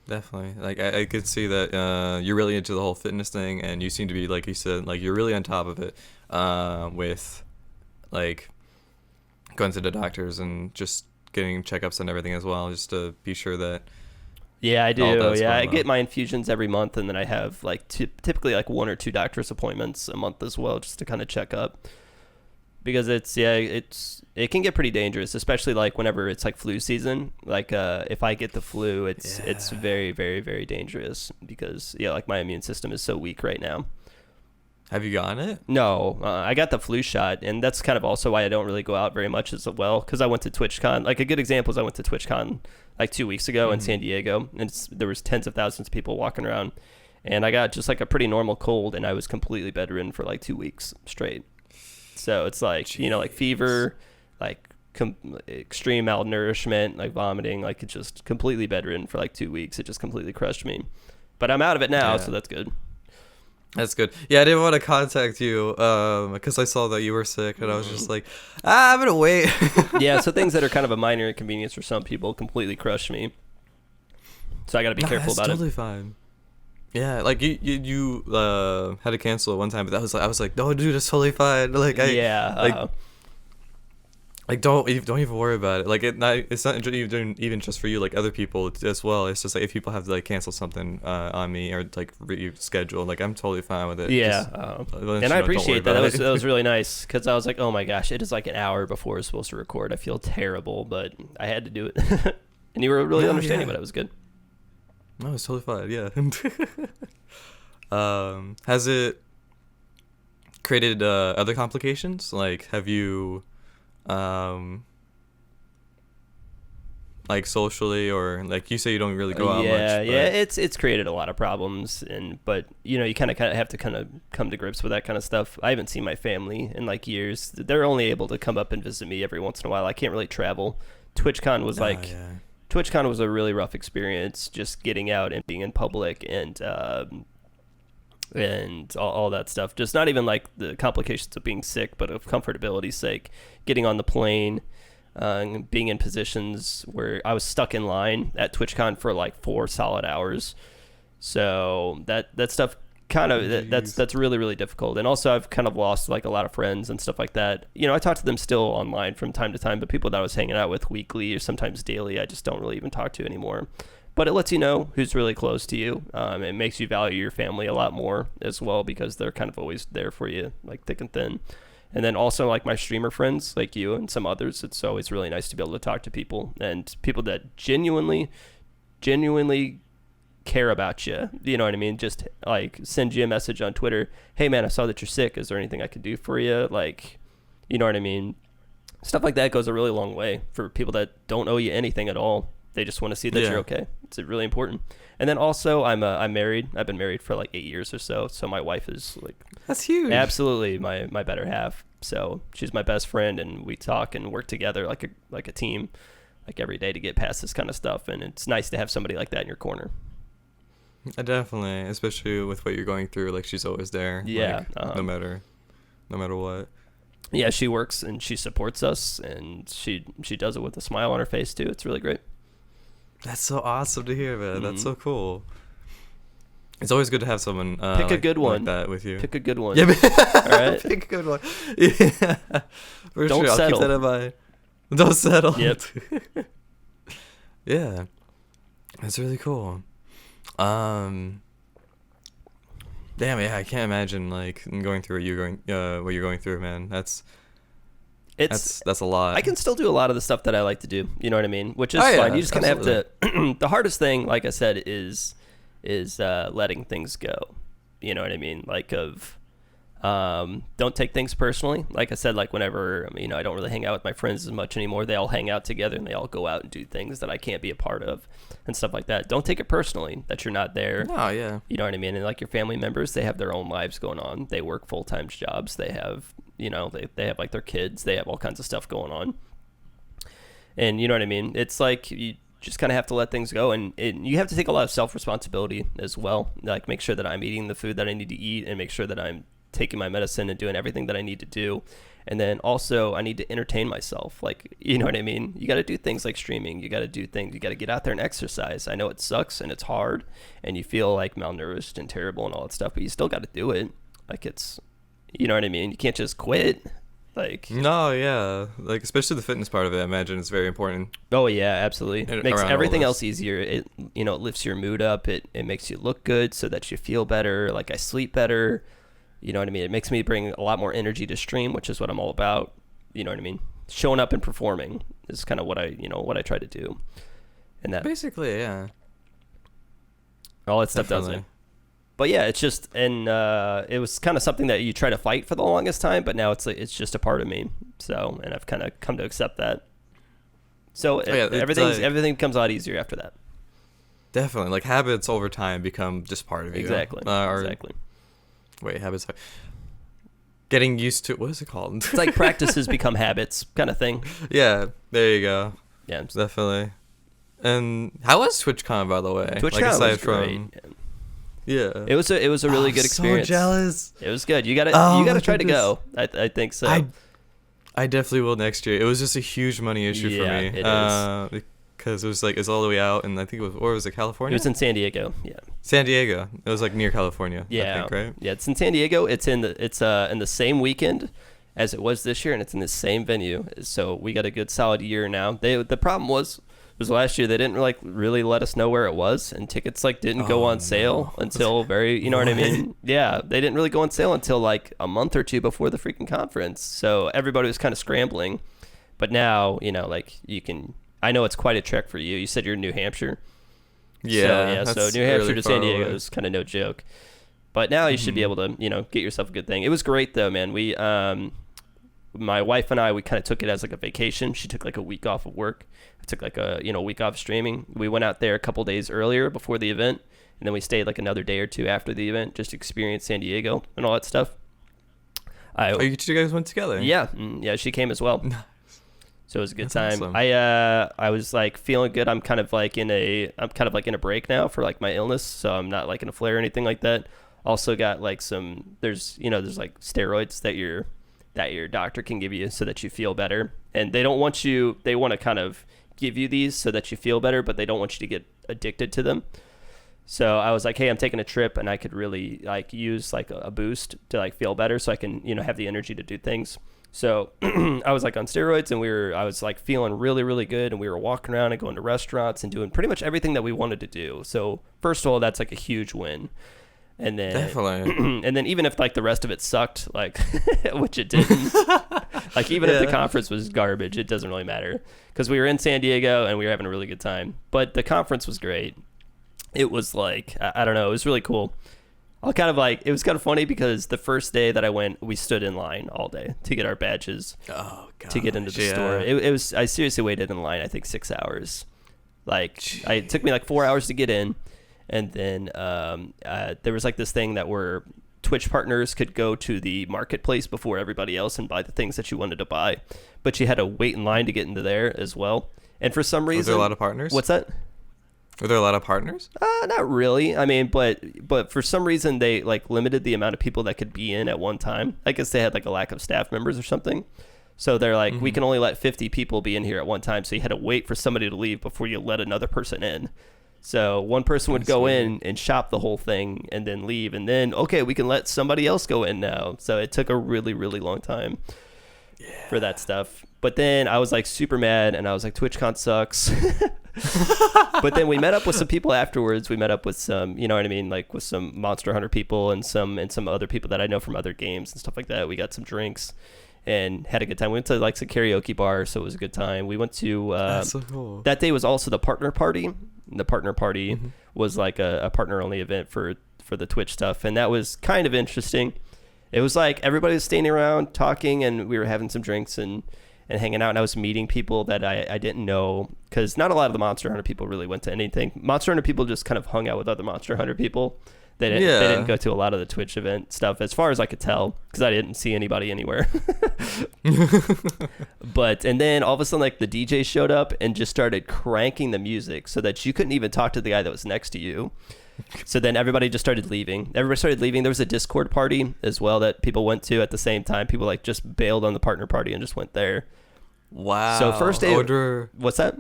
Definitely. Like I could see that you're really into the whole fitness thing, and you seem to be, like you said, like you're really on top of it with like going to the doctors and just getting checkups and everything as well, just to be sure that.
Yeah, I do. Yeah, I get my infusions every month, and then I have like typically like 1 or 2 doctor's appointments a month as well, just to kind of check up. Because it can get pretty dangerous, especially like whenever it's like flu season. Like if I get the flu, it's very, very, very dangerous, because like my immune system is so weak right now.
Have you gotten it?
No, I got the flu shot, and that's kind of also why I don't really go out very much as well, because I went to TwitchCon. Like a good example is I went to TwitchCon like 2 weeks ago in San Diego, and there was tens of thousands of people walking around, and I got just like a pretty normal cold, and I was completely bedridden for like 2 weeks straight. So it's like, like fever, like extreme malnourishment, like vomiting, like it's just completely bedridden for like 2 weeks. It just completely crushed me. But I'm out of it now, so that's good.
That's good. Yeah, I didn't want to contact you because I saw that you were sick, and I was just like, I'm going to wait.
Yeah, so things that are kind of a minor inconvenience for some people completely crush me. So I got to be careful about it.
That's totally fine. Yeah, like you had to cancel it one time, but I was like, no, dude, it's totally fine. Like don't even worry about it. Like it's not even just for you, like other people as well. It's just like if people have to like cancel something on me or like reschedule, like I'm totally fine with it.
Yeah, and I appreciate that. That was really nice, because I was like, oh my gosh, it is like an hour before we're supposed to record. I feel terrible, but I had to do it, and you were really understanding, but it was good.
No, it's totally fine. Yeah. Has it created other complications? Like, have you, like socially, or like you say you don't really go out much?
Yeah, it's created a lot of problems, but you kind of have to kind of come to grips with that kind of stuff. I haven't seen my family in like years. They're only able to come up and visit me every once in a while. I can't really travel. TwitchCon was TwitchCon was a really rough experience, just getting out and being in public, and and all that stuff. Just not even like the complications of being sick, but of comfortability's sake. Getting on the plane, being in positions where I was stuck in line at TwitchCon for like 4 solid hours. So that stuff kind of that's really, really difficult. And also I've kind of lost like a lot of friends and stuff like that. You know, I talk to them still online from time to time, but people that I was hanging out with weekly or sometimes daily, I just don't really even talk to anymore. But it lets you know who's really close to you. It makes you value your family a lot more as well, because they're kind of always there for you, like thick and thin. And then also like my streamer friends like you and some others, it's always really nice to be able to talk to people, and people that genuinely care about you. You know what I mean? Just like send you a message on Twitter. Hey man, I saw that you're sick. Is there anything I could do for you? Like, you know what I mean? Stuff like that goes a really long way for people that don't owe you anything at all. They just want to see that you're okay. It's really important. And then also I'm married. I've been married for like 8 years or so. So my wife is like,
that's huge.
Absolutely my better half. So she's my best friend, and we talk and work together like a team, like every day to get past this kind of stuff. And it's nice to have somebody like that in your corner.
Definitely, especially with what you're going through. Like, she's always there.
Yeah.
Like, no matter what.
Yeah, she works and she supports us, and she does it with a smile on her face too. It's really great.
That's so awesome to hear, man. That's so cool. It's always good to have someone
pick a good one
like that with you.
Pick a good one.
Yeah,
all right.
Pick a good one. Yeah, for
Don't
sure. I'll
settle.
keep that in mind. Don't settle.
Yep.
Yeah, that's really cool. Damn, yeah, I can't imagine like going through what you're going through, man. That's a lot.
I can still do a lot of the stuff that I like to do. You know what I mean? Which is
Oh, yeah,
fine. You just kind of have to. The hardest thing, like I said, is letting things go. You know what I mean? Like don't take things personally. Like I said, like whenever I don't really hang out with my friends as much anymore. They all hang out together and they all go out and do things that I can't be a part of and stuff like that. Don't take it personally that you're not there.
Oh yeah.
You know what I mean? And like your family members, they have their own lives going on. They work full-time jobs. They have they have like their kids. They have all kinds of stuff going on. And you know what I mean? It's like you just kind of have to let things go, and you have to take a lot of self-responsibility as well. Like make sure that I'm eating the food that I need to eat, and make sure that I'm taking my medicine and doing everything that I need to do. And then also I need to entertain myself. Like, you know what I mean? You got to do things like streaming. You got to do things. You got to get out there and exercise. I know it sucks and it's hard and you feel like malnourished and terrible and all that stuff, but you still got to do it. Like it's, you know what I mean? You can't just quit. Like,
no, yeah. Like, especially the fitness part of it, I imagine is very important.
Oh yeah, absolutely. It makes
around
everything else easier. It lifts your mood up. It makes you look good so that you feel better. Like I sleep better. You know what I mean? It makes me bring a lot more energy to stream, which is what I'm all about. You know what I mean? Showing up and performing is kind of what I try to do. And that
basically, yeah.
All that stuff does it. But yeah, it's just, and it was kind of something that you try to fight for the longest time, but now it's just a part of me. So, and I've kind of come to accept that. So everything becomes a lot easier after that.
Definitely, like habits over time become just part of you.
Exactly. Exactly.
Wait, habits. Getting used to, what is it called?
It's like practices become habits, kind of thing.
Yeah, there you go.
Yeah,
definitely. And how was TwitchCon, by the way?
TwitchCon was great.
Yeah,
it was a really good experience.
So jealous.
It was good. You gotta try to go. I think so.
I definitely will next year. It was just a huge money issue for me.
It is.
Because it was like it's all the way out, and I think it was, or was it California?
It was in San Diego. Yeah.
San Diego. It was like near California.
Yeah.
I think, right? Yeah,
it's in San Diego. It's in the same weekend as it was this year, and it's in the same venue. So we got a good solid year now. The problem was last year they didn't really let us know where it was, and tickets didn't go on sale until very, you know what I mean? Yeah, they didn't really go on sale until like a month or two before the freaking conference. So everybody was kind of scrambling. But now, you can. I know it's quite a trek for you. You said you're in New Hampshire.
Yeah.
So New Hampshire to San Diego is kind of no joke. But now you should be able to, get yourself a good thing. It was great though, man. We, my wife and I, we kind of took it as like a vacation. She took like a week off of work. I took like a, week off streaming. We went out there a couple days earlier before the event, and then we stayed like another day or two after the event just to experience San Diego and all that stuff.
You two guys went together?
Yeah. Yeah, she came as well. So it was a good time. Awesome. I was like feeling good. I'm kind of like in a break now for like my illness, so I'm not like in a flare or anything like that. Also got like there's like steroids that your doctor can give you so that you feel better. And they want to kind of give you these so that you feel better, but they don't want you to get addicted to them. So I was like, hey, I'm taking a trip and I could really like use like a boost to like feel better so I can, have the energy to do things. So I was like on steroids and I was like feeling really, really good. And we were walking around and going to restaurants and doing pretty much everything that we wanted to do. So first of all, that's like a huge win. And then
definitely.
And then even if like the rest of it sucked, like, which it didn't, like even if the conference was garbage, it doesn't really matter because we were in San Diego and we were having a really good time. But the conference was great. It was like, I don't know, it was really cool. It was kind of funny because the first day that I went, we stood in line all day to get our badges to get into the store. I seriously waited in line, I think 6 hours. It took me like 4 hours to get in. And then there was like this thing that where Twitch partners could go to the marketplace before everybody else and buy the things that you wanted to buy. But you had to wait in line to get into there as well. And for some reason...
Were there a lot of partners?
What's that?
Were there a lot of partners?
Not really. I mean, but for some reason they like limited the amount of people that could be in at one time. I guess they had like a lack of staff members or something. So they're like, we can only let 50 people be in here at one time. So you had to wait for somebody to leave before you let another person in. So one person would go in and shop the whole thing and then leave. And then, okay, we can let somebody else go in now. So it took a really, really long time for that stuff. But then I was like super mad and I was like, TwitchCon sucks. But then we met up with some people afterwards. We met up with some, you know what I mean, like with some Monster Hunter people and some other people that I know from other games and stuff like that. We got some drinks and had a good time. We went to like some karaoke bar, so it was a good time. We went to
that's so cool.
That day was also the partner party. The partner party was like a partner only event for the Twitch stuff, and that was kind of interesting. It was like everybody was standing around talking, and we were having some drinks and hanging out, and I was meeting people that I didn't know, because not a lot of the Monster Hunter people really went to anything. Monster Hunter people just kind of hung out with other Monster Hunter people. They didn't go to a lot of the Twitch event stuff, as far as I could tell, because I didn't see anybody anywhere. And then all of a sudden, like the DJ showed up and just started cranking the music so that you couldn't even talk to the guy that was next to you. So then everybody just started leaving. There was a Discord party as well that people went to at the same time. People like just bailed on the partner party and just went there.
Wow.
So first day, what's that?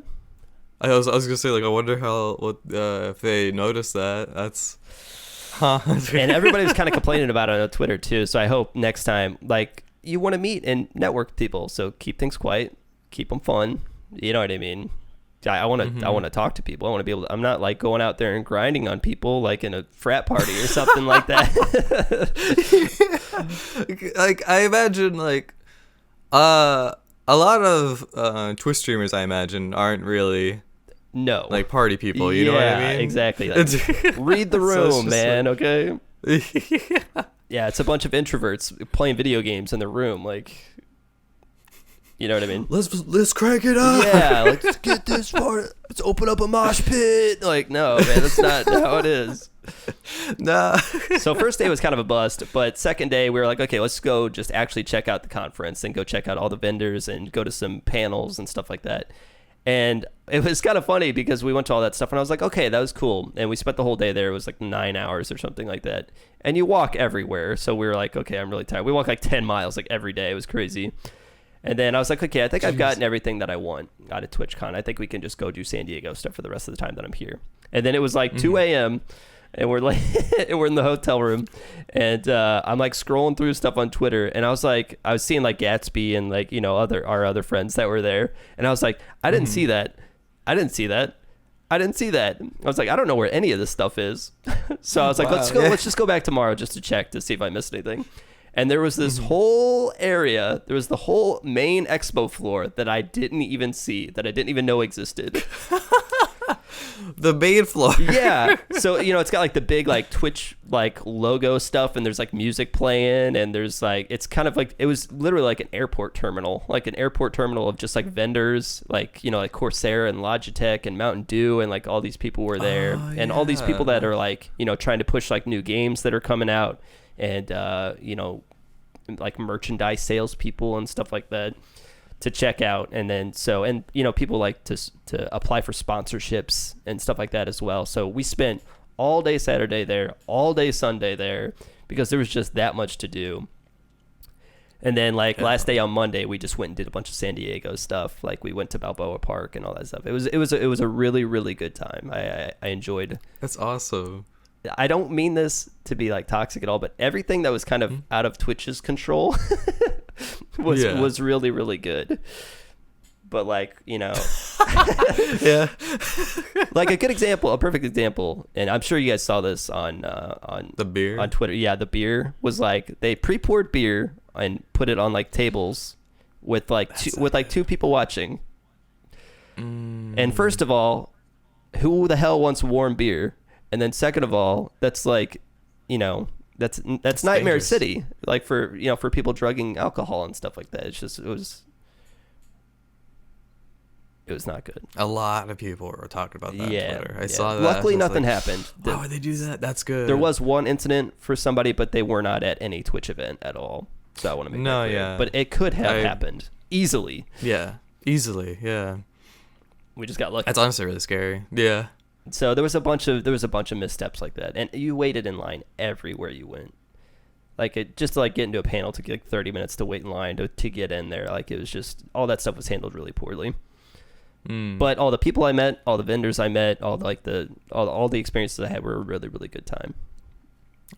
I was gonna say, like, I wonder if they noticed that. That's.
And everybody was kind of complaining about it on Twitter too. So I hope next time, like, you want to meet and network with people, so keep things quiet, keep them fun. You know what I mean? I want to talk to people. I want to be able to, I'm not like going out there and grinding on people like in a frat party or something like that.
Like, I imagine like a lot of Twitch streamers, I imagine, aren't really like party people. You know what I mean?
Exactly. Like, read the room, man. Like, okay. Yeah, it's a bunch of introverts playing video games in the room, like. You know what I mean?
Let's crank it up.
Yeah, like, let's get this part. Let's open up a mosh pit. Like, no, man, that's not how it is.
Nah.
So first day was kind of a bust, but second day we were like, okay, let's go just actually check out the conference and go check out all the vendors and go to some panels and stuff like that. And it was kind of funny because we went to all that stuff and I was like, okay, that was cool. And we spent the whole day there. It was like 9 hours or something like that. And you walk everywhere. So we were like, okay, I'm really tired. We walked like 10 miles like every day. It was crazy. And then I was like, okay, I think I've gotten everything that I want out of TwitchCon. I think we can just go do San Diego stuff for the rest of the time that I'm here. And then it was like 2 a.m. and we're like, we're in the hotel room, and I'm like scrolling through stuff on Twitter, and I was seeing like Gatsby and like, you know, our other friends that were there, and I was like, I didn't see that. I didn't see that. I was like, I don't know where any of this stuff is. So I was like, let's just go back tomorrow just to check to see if I missed anything. And there was this whole area, there was the whole main expo floor that I didn't even see, that I didn't even know existed.
The main floor.
Yeah. So, you know, it's got like the big like Twitch like logo stuff, and there's like music playing, and there's like, it's kind of like, it was literally like an airport terminal of just like vendors, like, you know, like Corsair and Logitech and Mountain Dew, and like all these people were there. And all these people that are like, you know, trying to push like new games that are coming out. And, you know, like merchandise salespeople and stuff like that to check out. And then, you know, people like to apply for sponsorships and stuff like that as well. So we spent all day Saturday there, all day Sunday there, because there was just that much to do. And then like last day on Monday, we just went and did a bunch of San Diego stuff. Like we went to Balboa Park and all that stuff. It was a really, really good time. I enjoyed.
That's awesome.
I don't mean this to be like toxic at all, but everything that was kind of out of Twitch's control was really, really good. But like, you know,
yeah,
like a perfect example, and I'm sure you guys saw this on
the beer
on Twitter. Yeah, the beer was like they pre-poured beer and put it on like tables with like two people watching. And first of all, who the hell wants warm beer? And then second of all, that's like, you know, that's Nightmare
dangerous.
City, like for, you know, for people drugging alcohol and stuff like that. It's just it was not good.
A lot of people were talking about that on Twitter. I saw that.
Luckily, nothing happened.
Why would they do that? That's good.
There was one incident for somebody, but they were not at any Twitch event at all. So I want to make that clear.
Yeah.
But it could have happened easily.
Yeah, easily. Yeah.
We just got lucky.
That's honestly really scary. Yeah.
So there was a bunch of missteps like that, and you waited in line everywhere you went. Like it just to like get into a panel took like 30 minutes to wait in line to get in there. Like it was just all that stuff was handled really poorly. But all the people I met, all the vendors I met, all the experiences I had were a really, really good time.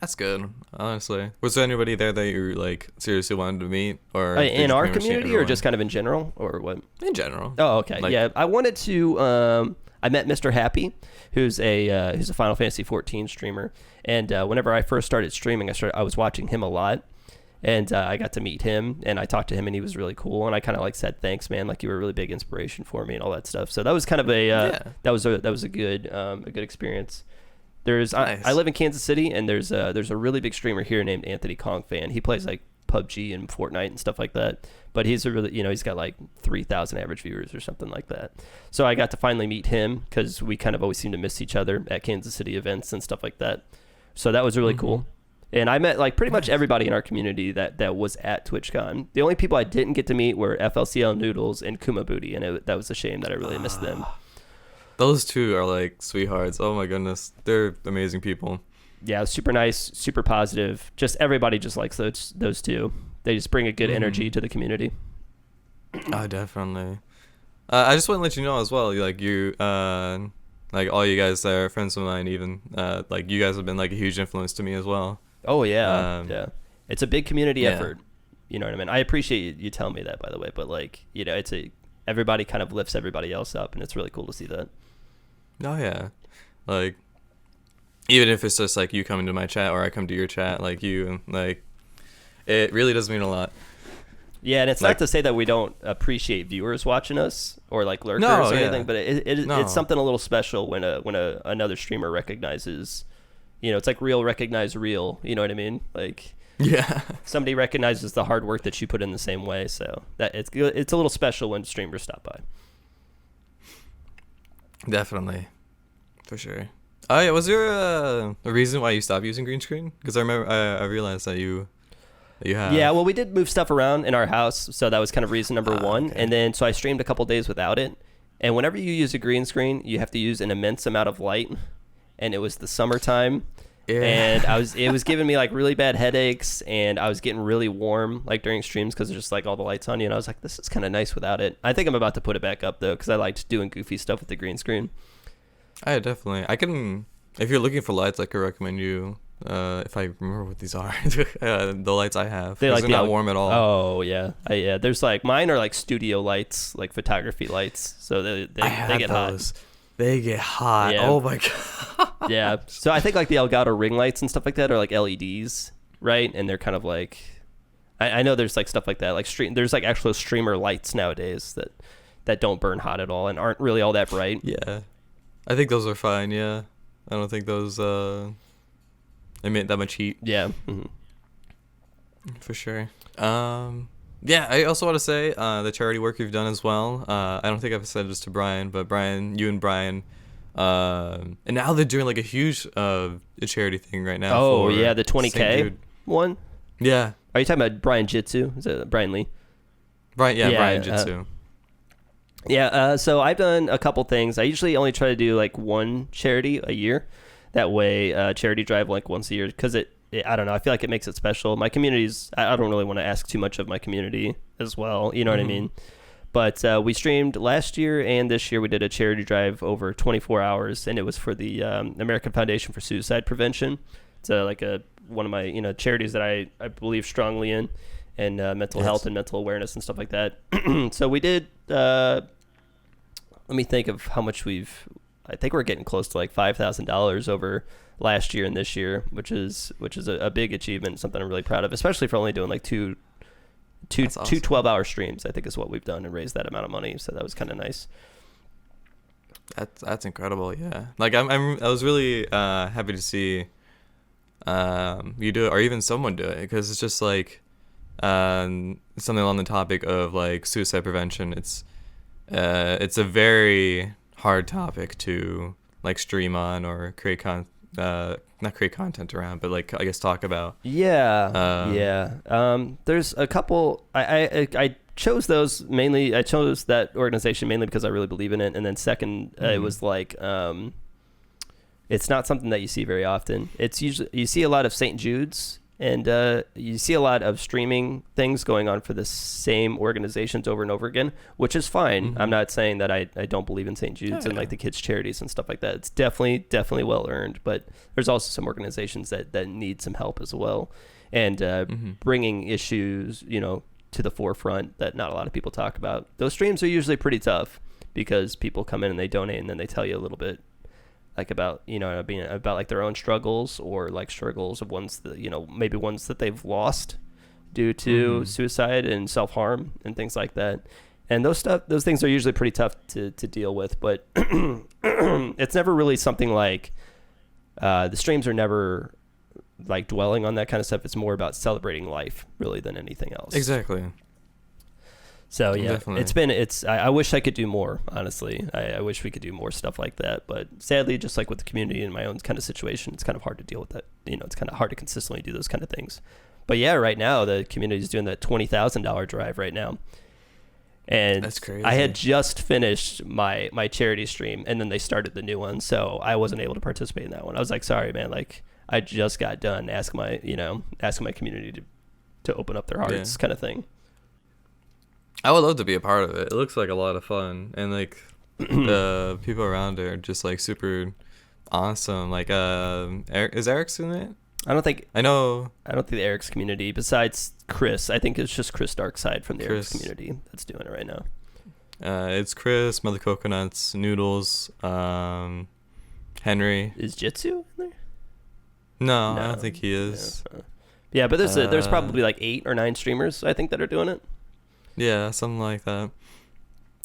That's good, honestly. Was there anybody there that you like seriously wanted to meet, or
in our community, or just kind of in general, or what?
In general.
Oh, okay. Like, yeah, I wanted to. I met Mr. Happy, who's a Final Fantasy 14 streamer, and whenever I first started streaming, I was watching him a lot. And I got to meet him, and I talked to him, and he was really cool. And I kind of like said, "Thanks, man! Like you were a really big inspiration for me, and all that stuff." So that was kind of that was a good experience. Nice. I live in Kansas City, and there's a really big streamer here named Anthony Kong Fan. He plays like PUBG and Fortnite and stuff like that. But he's he's got like 3,000 average viewers or something like that. So I got to finally meet him because we kind of always seem to miss each other at Kansas City events and stuff like that. So that was really cool. And I met like pretty much everybody in our community that was at TwitchCon. The only people I didn't get to meet were FLCL Noodles and Kuma Booty, and that was a shame that I really missed them.
Those two are like sweethearts. Oh my goodness, they're amazing people.
Yeah, super nice, super positive. Just everybody just likes those two. They just bring a good energy to the community.
Oh, definitely. I just want to let you know as well, like like all you guys that are friends of mine, even like you guys have been like a huge influence to me as well.
Oh yeah, yeah. It's a big community effort. You know what I mean? I appreciate you telling me that, by the way. But like, you know, everybody kind of lifts everybody else up, and it's really cool to see that.
Oh yeah, like even if it's just like you coming to my chat or I come to your chat, like it really does mean a lot.
Yeah, and it's not to say that we don't appreciate viewers watching us or like lurkers or anything, but it's something a little special when another streamer recognizes, you know, it's like real recognize real, you know what I mean? Like somebody recognizes the hard work that you put in the same way, so that it's a little special when streamers stop by.
Definitely, for sure. Oh yeah, was there a reason why you stopped using green screen? Because I remember I realized that you have.
Yeah, well, we did move stuff around in our house, so that was kind of reason number one. Okay. And then so I streamed a couple days without it. And whenever you use a green screen, you have to use an immense amount of light. And it was the summertime, and it was giving me like really bad headaches, and I was getting really warm like during streams because there's just like all the lights on you. And I was like, this is kind of nice without it. I think I'm about to put it back up though because I liked doing goofy stuff with the green screen.
I definitely. I can. If you're looking for lights, I could recommend you. If I remember what these are, the lights I have. They're not warm at all.
Oh yeah, yeah. There's like mine are like studio lights, like photography lights. So they get hot.
They get hot. Yeah. Oh my god.
Yeah. So I think like the Elgato ring lights and stuff like that are like LEDs, right? And they're kind of like, I know there's like stuff like that. Like there's like actual streamer lights nowadays that don't burn hot at all and aren't really all that bright.
Yeah. I think those are fine. Yeah. I don't think those emit that much heat.
Yeah.
For sure. Yeah, I also want to say the charity work you've done as well. I don't think I've said this to Brian, but you and Brian, and now they're doing like a huge charity thing right now.
Oh yeah, the 20K one.
Yeah.
Are you talking about Brian Jitsu? Is it Brian Lee?
Brian Jitsu.
So I've done a couple things. I usually only try to do like one charity a year. that way, charity drive like once a year, because I don't know, I feel like it makes it special. My community's, I don't really want to ask too much of my community as well, you know what I mean? But we streamed last year and this year. We did a charity drive over 24 hours, and it was for the American Foundation for Suicide Prevention. It's one of my charities that I believe strongly in, and mental health and mental awareness and stuff like that. So we did. Let me think of how much I think we're getting close to like $5,000 over last year and this year, which is a big achievement, something I'm really proud of, especially for only doing like two awesome. 12-hour streams, I think is what we've done, and raised that amount of money. So that was kind of nice.
That's incredible. Yeah. Like I was really happy to see you do it, or even someone do it, because it's just like something along the topic of like suicide prevention. It's a very hard topic to like stream on or create not create content around, but like I guess talk about. There's a couple. I chose those mainly. I chose that organization mainly because I really believe in it, and then second, it was like it's not something that you see very often. It's usually, you see a lot of St. Jude's, and you see a lot of streaming things going on for the same organizations over and over again, which is fine. I'm not saying that I don't believe in St. Jude's and like the kids' charities and stuff like that. It's definitely well earned, but there's also some organizations that need some help as well, and bringing issues to the forefront that not a lot of people talk about. Those streams are usually pretty tough because people come in and they donate, and then they tell you a little bit like about about like their own struggles, or like struggles of ones that maybe ones that they've lost due to suicide and self-harm and things like that. And those things are usually pretty tough to deal with, but it's never really something like the streams are never like dwelling on that kind of stuff. It's more about celebrating life really than anything else. Exactly.
So yeah,
definitely.
I wish I could do more, honestly. I wish we could do more stuff like that, but sadly, just like with the community and my own kind of situation, it's kind of hard to deal with that. It's kind of hard to consistently do those kind of things. But yeah, right now the community is doing that $20,000 drive right now. And
that's crazy.
I had just finished my charity stream, and then they started the new one, so I wasn't able to participate in that one. I was like, sorry, man, like I just got done asking my community to open up their hearts, kind of thing.
I would love to be a part of it. It looks like a lot of fun, and like the people around it are just like super awesome. Like, is Eric's in it? I don't think the Eric's community, besides Chris. I think it's just Chris Darkside from the Eric's community that's doing it right now. It's Chris, Mother Coconuts, Noodles, Henry. Is Jitsu in there? No, I don't think he is. Yeah, but there's probably like 8 or 9 streamers, I think, that are doing it. Yeah, something like that.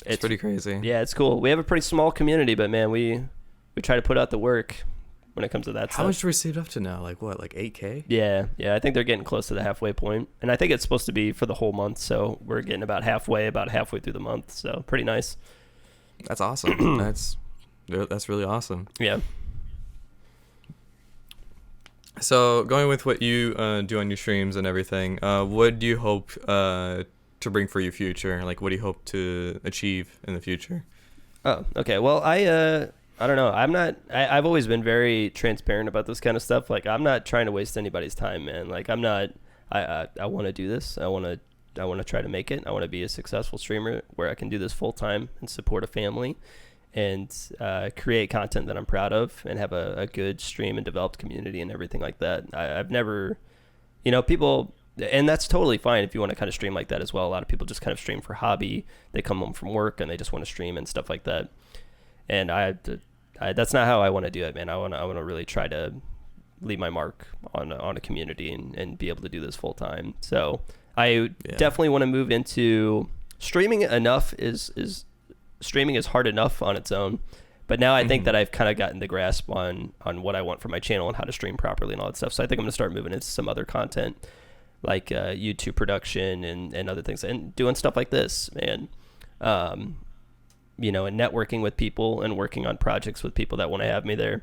It's pretty crazy. Yeah, it's cool. We have a pretty small community, but man, we try to put out the work when it comes to that stuff. How much do we received up to now? Like what, like 8K? Yeah, I think they're getting close to the halfway point. And I think it's supposed to be for the whole month, so we're getting about halfway through the month, so pretty nice. That's awesome. That's really awesome. Yeah. So going with what you do on your streams and everything, what do you hope to bring for your future? Like, what do you hope to achieve in the future? Oh, okay. Well, I don't know. I've always been very transparent about this kind of stuff. Like, I'm not trying to waste anybody's time, man. Like, I want to do this. I want to try to make it. I want to be a successful streamer where I can do this full time and support a family and create content that I'm proud of and have a good stream and developed community and everything like that. I've never, people, and that's totally fine if you want to kind of stream like that as well. A lot of people just kind of stream for hobby. They come home from work and they just want to stream and stuff like that. And that's not how I want to do it, man. I want to really try to leave my mark on a community and be able to do this full time. So I definitely want to move into streaming. Streaming is hard enough on its own, but now I think that I've kind of gotten the grasp on what I want for my channel and how to stream properly and all that stuff. So I think I'm going to start moving into some other content like YouTube production and other things, and doing stuff like this, and and networking with people and working on projects with people that want to have me there,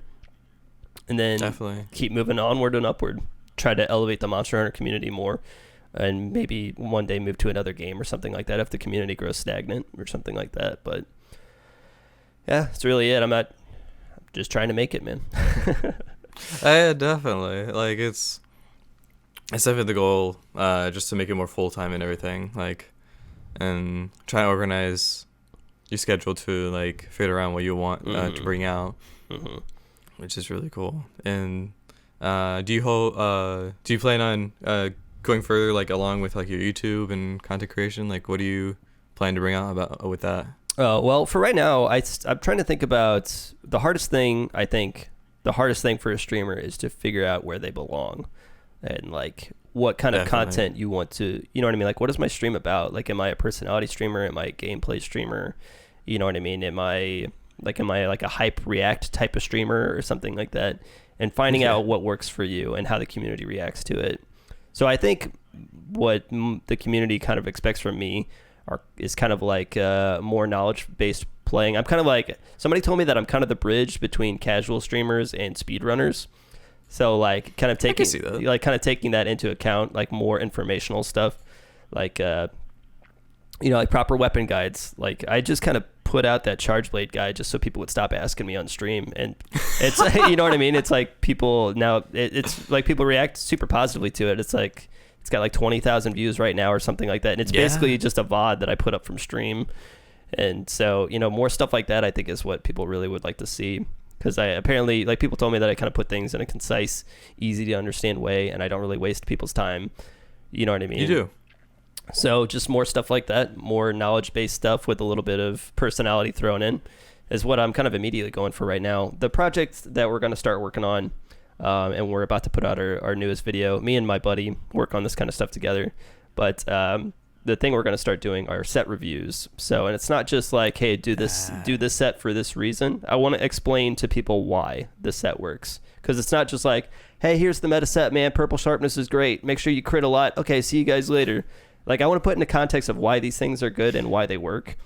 and then definitely keep moving onward and upward, try to elevate the Monster Hunter community more, and maybe one day move to another game or something like that if the community grows stagnant or something like that. But yeah, that's really it. I'm just trying to make it, man. Definitely. Like it's definitely the goal, just to make it more full time and everything. Like, and try to organize your schedule to like fit around what you want to bring out, which is really cool. And do you plan on going further like along with like your YouTube and content creation? Like, what do you plan to bring out about with that?
Well, for right now, I'm trying to think about the hardest thing. I think the hardest thing for a streamer is to figure out where they belong, and like what kind of content you want to, you know what I mean? Like, what is my stream about? Like, am I a personality streamer? Am I a gameplay streamer? You know what I mean? Am I like a hype react type of streamer or something like that? And finding out what works for you and how the community reacts to it. So I think what the community kind of expects from me is kind of like more knowledge-based playing. I'm kind of like, somebody told me that I'm kind of the bridge between casual streamers and speedrunners. So like kind of taking that into account, like more informational stuff, like like proper weapon guides. Like I just kind of put out that charge blade guide just so people would stop asking me on stream, and it's you know what I mean? It's like people now it's like people react super positively to it. It's like it's got like 20,000 views right now or something like that, and it's basically just a VOD that I put up from stream. And so more stuff like that I think is what people really would like to see, because I apparently, like, people told me that I kind of put things in a concise, easy to understand way, and I don't really waste people's time. You know what I mean?
You do.
So just more stuff like that, more knowledge-based stuff with a little bit of personality thrown in is what I'm kind of immediately going for right now. The project that we're going to start working on, and we're about to put out our newest video, me and my buddy work on this kind of stuff together. But the thing we're going to start doing are set reviews. So, and it's not just like, hey, do this set for this reason. I want to explain to people why the set works. Because it's not just like, hey, here's the meta set, man. Purple sharpness is great. Make sure you crit a lot. Okay, see you guys later. Like, I want to put into context of why these things are good and why they work.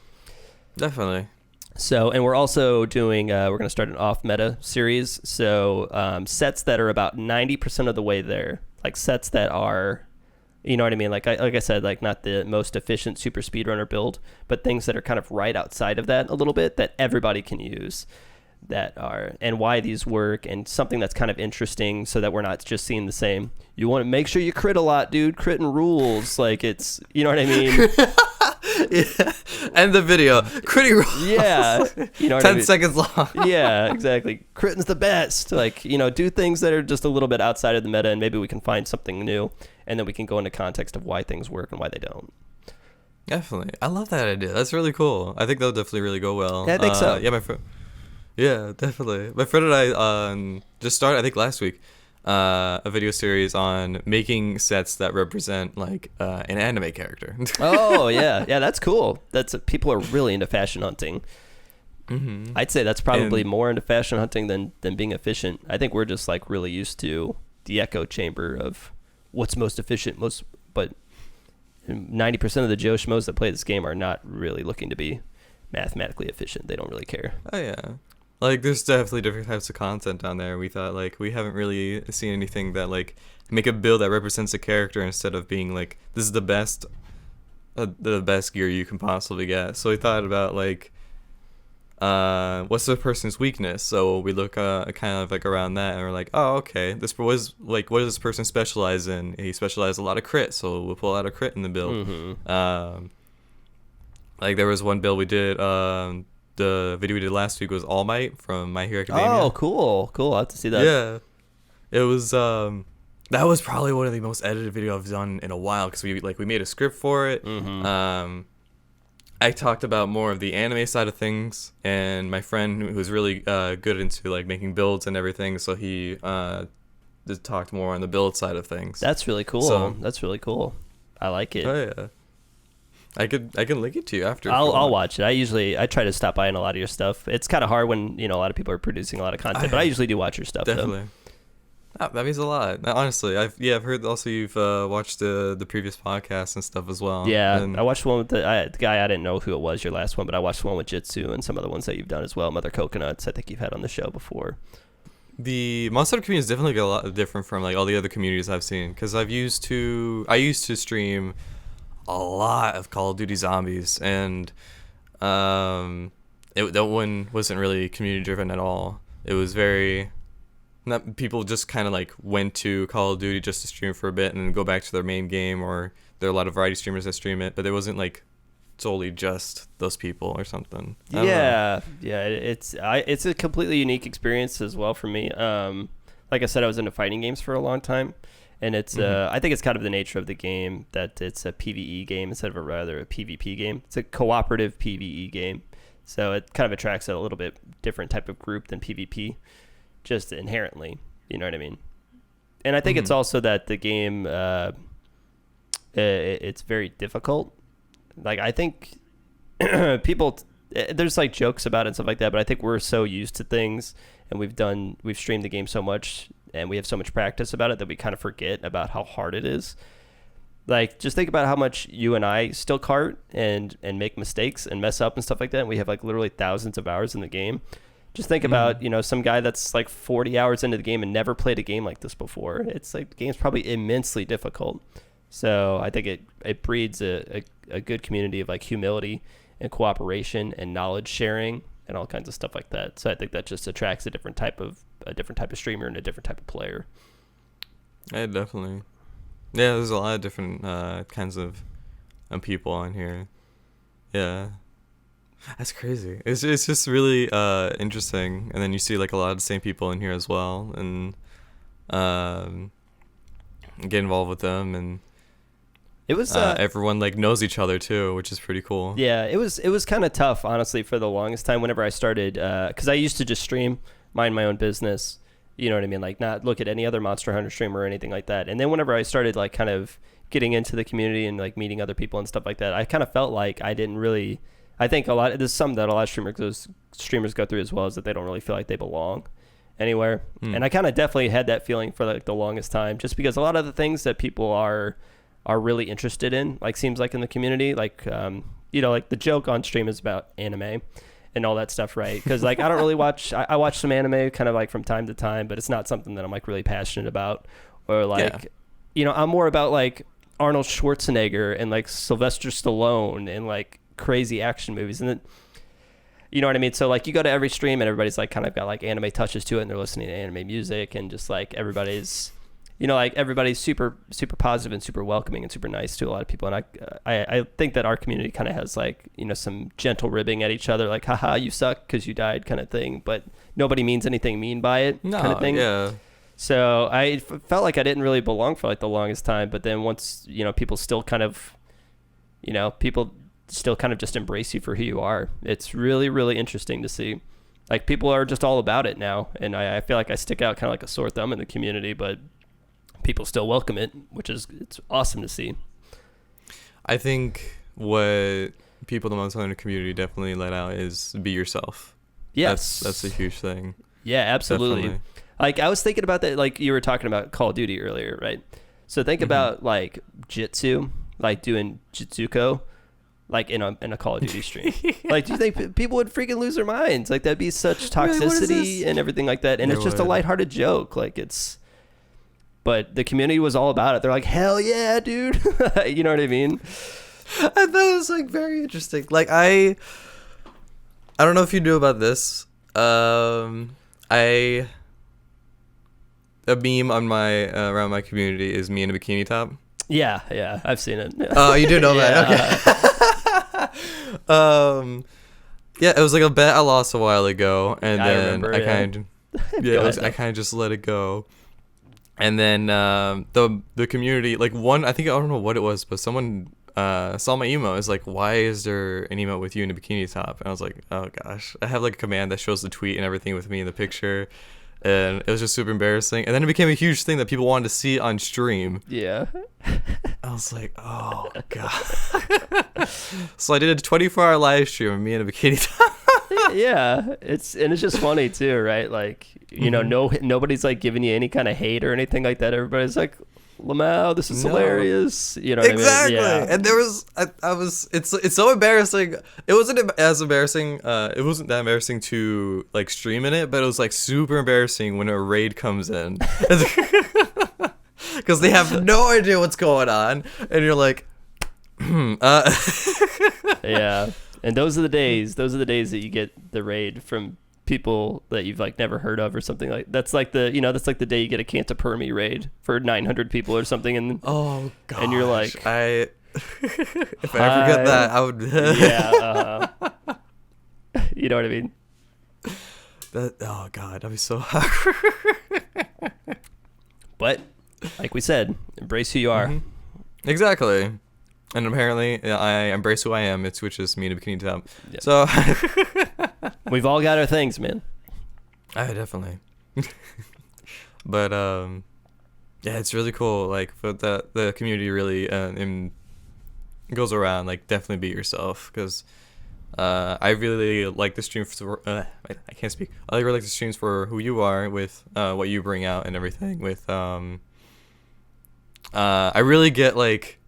Definitely.
So, and we're also doing, we're going to start an off-meta series. So, sets that are about 90% of the way there. Like, sets that are, you know what I mean? Like I said, like, not the most efficient super speedrunner build, but things that are kind of right outside of that a little bit that everybody can use, that are, and why these work, and something that's kind of interesting so that we're not just seeing the same. You want to make sure you crit a lot, dude. Critting rules. Like, it's, you know what I mean?
Yeah. And the video. Critting rules.
Yeah. You know what
10
I mean?
seconds long.
Yeah, exactly. Critting's the best. Like, do things that are just a little bit outside of the meta, and maybe we can find something new, and then we can go into context of why things work and why they don't.
Definitely. I love that idea. That's really cool. I think that'll definitely really go well.
Yeah, I think so.
Yeah, definitely. My friend and I just started, I think last week, a video series on making sets that represent like an anime character.
Oh yeah, that's cool. People are really into fashion hunting. Mm-hmm. I'd say that's probably more into fashion hunting than being efficient. I think we're just like really used to the echo chamber of what's most efficient, but 90% of the Joe Schmoes that play this game are not really looking to be mathematically efficient. They don't really care.
Oh yeah. Like, there's definitely different types of content down there. We thought, like, we haven't really seen anything that, like, make a build that represents a character instead of being, like, this is the best gear you can possibly get. So we thought about, like, what's the person's weakness? So we look kind of, like, around that, and we're like, oh, okay, this was, like, what does this person specialize in? He specialized a lot of crit, so we'll pull out a crit in the build. Mm-hmm. Like, there was one build we did, the video we did last week was All Might from My Hero Academia.
Oh, cool. I'll have to see that.
Yeah. It was, that was probably one of the most edited videos I've done in a while, because we made a script for it. Mm-hmm. I talked about more of the anime side of things, and my friend who's really good into, like, making builds and everything, so he just talked more on the build side of things.
That's really cool. That's really cool. I like it.
Oh, yeah. I can link it to you after.
I'll watch it. I try to stop by on a lot of your stuff. It's kind of hard when a lot of people are producing a lot of content, but I usually do watch your stuff.
Definitely. Oh, that means a lot. Honestly, I've heard also you've watched the previous podcasts and stuff as well.
Yeah, and I watched the one with the guy. I didn't know who it was, your last one, but I watched the one with Jitsu and some other ones that you've done as well. Mother Coconuts, I think you've had on the show before.
The Monster Hunter community is definitely a lot different from, like, all the other communities I've seen, because I used to stream a lot of Call of Duty Zombies, and that one wasn't really community driven at all. It was very not people just kind of like went to Call of Duty just to stream for a bit and then go back to their main game, or there are a lot of variety streamers that stream it, but there wasn't like solely just those people or something.
Yeah, it's a completely unique experience as well for me. Like I said, I was into fighting games for a long time, and it's I think it's kind of the nature of the game that it's a PvE game instead of a PvP game. It's a cooperative PvE game, so it kind of attracts a little bit different type of group than PvP, just inherently. You know what I mean? And I think it's also that the game it's very difficult. Like, I think people, there's like jokes about it and stuff like that, but I think we're so used to things, and we've streamed the game so much and we have so much practice about it that we kind of forget about how hard it is. Like, just think about how much you and I still cart and make mistakes and mess up and stuff like that. And we have like literally thousands of hours in the game. Just think about, some guy that's like 40 hours into the game and never played a game like this before. It's like, the game's probably immensely difficult. So I think it breeds a good community of like humility and cooperation and knowledge sharing and all kinds of stuff like that. So I think that just attracts a different type of streamer and a different type of player.
Yeah, definitely. Yeah, there's a lot of different kinds of people on here. Yeah, that's crazy. It's just really interesting, and then you see like a lot of the same people in here as well, and get involved with them, and
it was
everyone like knows each other too, which is pretty cool.
Yeah, it was kind of tough, honestly, for the longest time. Whenever I started, because I used to just stream, mind my own business. You know what I mean? Like, not look at any other Monster Hunter streamer or anything like that. And then whenever I started like kind of getting into the community and like meeting other people and stuff like that, I kind of felt like I didn't really. I think there's something that a lot of streamers go through as well, is that they don't really feel like they belong anywhere. And I kind of definitely had that feeling for like the longest time, just because a lot of the things that people are really interested in, like, seems like in the community, like like the joke on stream is about anime and all that stuff, right? Because like I don't really watch. I watch some anime kind of like from time to time, but it's not something that I'm like really passionate about. Or like, I'm more about like Arnold Schwarzenegger and like Sylvester Stallone and like crazy action movies, and then you know what I mean. So like you go to every stream and everybody's like kind of got like anime touches to it, and they're listening to anime music, and just like everybody's super super positive and super welcoming and super nice to a lot of people. And I think that our community kind of has like some gentle ribbing at each other, like haha you suck because you died kind of thing, but nobody means anything mean by it kind of thing.
Yeah.
So I felt like I didn't really belong for like the longest time, but then once people still kind of just embrace you for who you are. It's really really interesting to see. Like, people are just all about it now, and I feel like I stick out kind of like a sore thumb in the community, but people still welcome it, it's awesome to see.
I think what people in the Monster Hunter community definitely let out is be yourself.
Yes.
That's a huge thing.
Yeah, absolutely. Definitely. Like, I was thinking about that, like you were talking about Call of Duty earlier, right? So think about like Jitsu, like doing Jitsuko, like in a Call of Duty stream. Like, do you think people would freaking lose their minds? Like, that'd be such toxicity and everything like that. And it's just a lighthearted joke. Like, but the community was all about it. They're like, hell yeah, dude. You know what I mean?
I thought it was like very interesting. Like, I don't know if you knew about this. A meme on my around my community is me in a bikini top.
Yeah, I've seen it.
Oh, you do know that? Okay. Yeah, it was like a bet I lost a while ago, and then I kind of just let it go. And then the community, like, I don't know what it was, but someone saw my emo. It's like, why is there an emo with you in a bikini top? And I was like, oh gosh. I have like a command that shows the tweet and everything with me in the picture, and it was just super embarrassing. And then it became a huge thing that people wanted to see on stream.
Yeah.
I was like, oh god. So I did a 24-hour live stream of me in a bikini top.
Yeah, it's just funny too, right? Like, nobody's like giving you any kind of hate or anything like that. Everybody's like, Lamau, this is hilarious. You know what
exactly.
I mean? Yeah.
And there was, it's so embarrassing. It wasn't as embarrassing. It wasn't that embarrassing to like stream in it, but it was like super embarrassing when a raid comes in. Because they have no idea what's going on, and you're like,
yeah. And those are the days that you get the raid from people that you've like never heard of or something like that's like the that's like the day you get a Cantapermi raid for 900 people or something, and
oh god,
and you're like,
if I ever get that, I would
yeah, you know what I mean.
That, oh god, that'd be so hard.
But like we said, embrace who you are.
Exactly. And apparently I embrace who I am. It's which is me to Bikini Top.
Yeah.
So
we've all got our things, man.
Definitely. But yeah, it's really cool. Like, but the community really goes around. Like, definitely be yourself, because I really like the stream for I can't speak. I really like the streams for who you are, with what you bring out and everything. With I really get like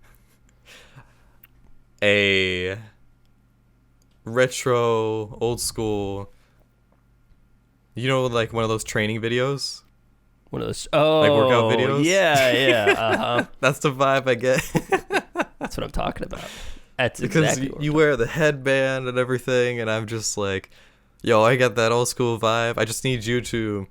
a retro, old school, like one of those training videos.
One of those,
like workout videos.
Yeah.
That's the vibe I get.
That's what I'm talking about. That's
because
exactly
you wear the headband and everything, and I'm just like, yo, I got that old school vibe. I just need you to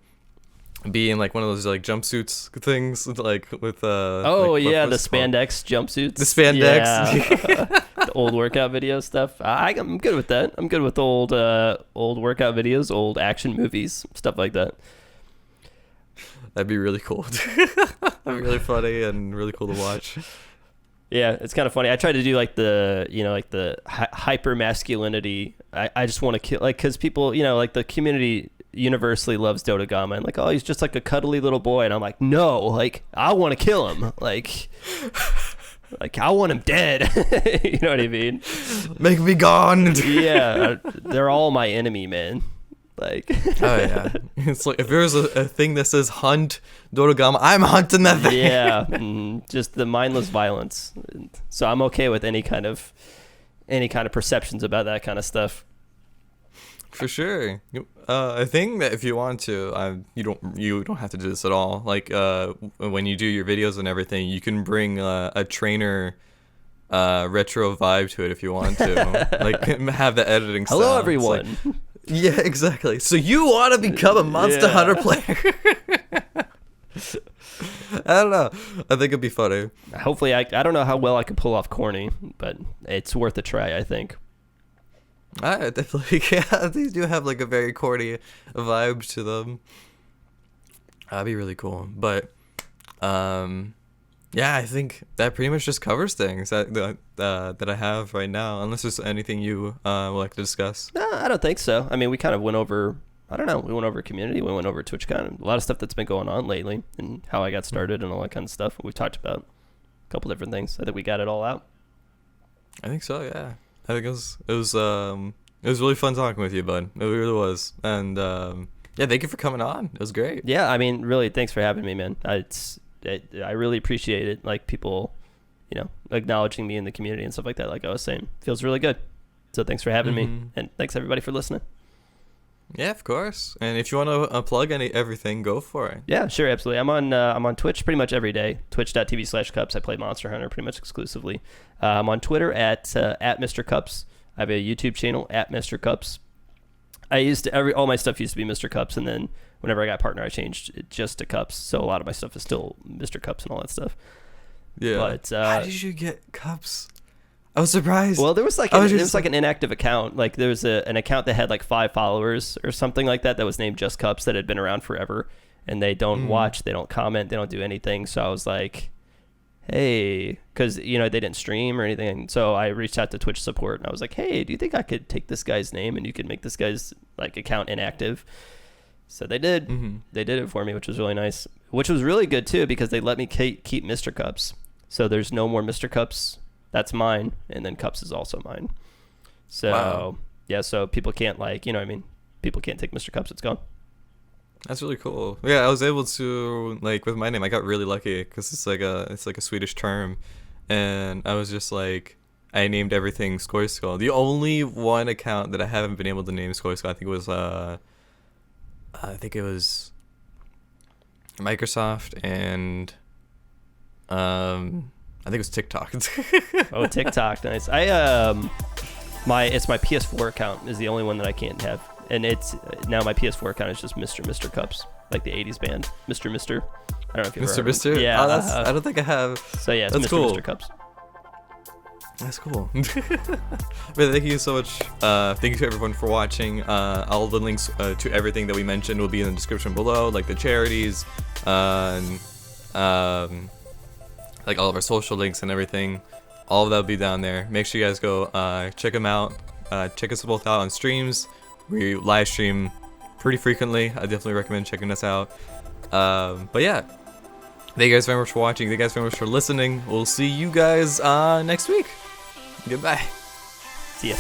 be in like one of those like jumpsuits things, like with
the spandex jumpsuits.
The spandex.
Yeah. The old workout video stuff. I'm good with that. I'm good with old workout videos, old action movies, stuff like that.
That'd be really cool. That'd be really funny and really cool to watch.
Yeah, it's kind of funny. I tried to do like the hyper masculinity. I just want to kill, like, because people, like the community universally loves Dodogama, and like, oh, he's just like a cuddly little boy, and I'm like, no, like I want to kill him, like I want him dead. You know what I mean?
Make me gone.
Yeah, they're all my enemy, man. Like,
oh yeah, it's like if there's a thing that says hunt Dodogama, I'm hunting that thing.
Yeah, just the mindless violence. So I'm okay with any kind of perceptions about that kind of stuff.
For sure. I think that if you want to, you don't have to do this at all. Like when you do your videos and everything, you can bring a trainer retro vibe to it if you want to. Like have the editing style.
Hello, everyone.
Like, yeah, exactly. So you want to become a Monster Hunter player? I don't know. I think it'd be funny.
Hopefully, I don't know how well I could pull off corny, but it's worth a try, I think.
I definitely, yeah. These do have like a very corny vibe to them. That'd be really cool. But, yeah, I think that pretty much just covers things that I have right now. Unless there's anything you would like to discuss.
No, I don't think so. I mean, we kind of went over. I don't know. We went over community. We went over TwitchCon. A lot of stuff that's been going on lately, and how I got started, and all that kind of stuff. We've talked about a couple different things. I think we got it all out.
I think so. Yeah. I think it was really fun talking with you, bud. It really was. And yeah, thank you for coming on. It was great.
Yeah, I mean, really, thanks for having me, man. I really appreciate it. Like, people, acknowledging me in the community and stuff like that. Like I was saying, feels really good. So thanks for having me, and thanks everybody for listening.
Yeah, of course. And if you want to plug everything, go for it.
Yeah, sure, absolutely. I'm on Twitch pretty much every day. Twitch.tv/Cups. I play Monster Hunter pretty much exclusively. I'm on Twitter at Mr. Cups. I have a YouTube channel at Mr. Cups. All my stuff used to be Mr. Cups, and then whenever I got a partner, I changed it just to Cups. So a lot of my stuff is still Mr. Cups and all that stuff.
Yeah.
But
how did you get Cups? I was surprised.
Well, there was like an inactive account. Like there was an account that had like 5 followers or something like that was named Just Cups, that had been around forever, and they don't watch, they don't comment, they don't do anything. So I was like, hey, because they didn't stream or anything. So I reached out to Twitch support, and I was like, hey, do you think I could take this guy's name and you could make this guy's like account inactive? So they did. They did it for me, which was really nice. Which was really good too, because they let me keep Mr. Cups. So there's no more Mr. Cups. That's mine, and then Cups is also mine. So wow. Yeah, so people can't people can't take Mr. Cups. It's gone.
That's really cool. Yeah, I was able to, like, with my name, I got really lucky because it's like a Swedish term, and I was just like, I named everything SkojSkull. The only one account that I haven't been able to name SkojSkull, I think it was Microsoft, and I think it was TikTok.
Oh, TikTok, nice. It's my PS4 account is the only one that I can't have and it's now my PS4 account is just Mr. Cups, like the 80s band, Mr. I don't know if you've ever heard of
Mr.
him. Yeah.
Oh, I don't think I have.
So yeah, it's
That's cool.
Mr. Cups.
That's cool. But thank you so much. Thank you to everyone for watching. All the links to everything that we mentioned will be in the description below, like the charities, and like all of our social links and everything. All of that will be down there. Make sure you guys go check them out. Check us both out on streams. We live stream pretty frequently. I definitely recommend checking us out. But yeah, thank you guys very much for watching. Thank you guys very much for listening. We'll see you guys next week. Goodbye.
See ya.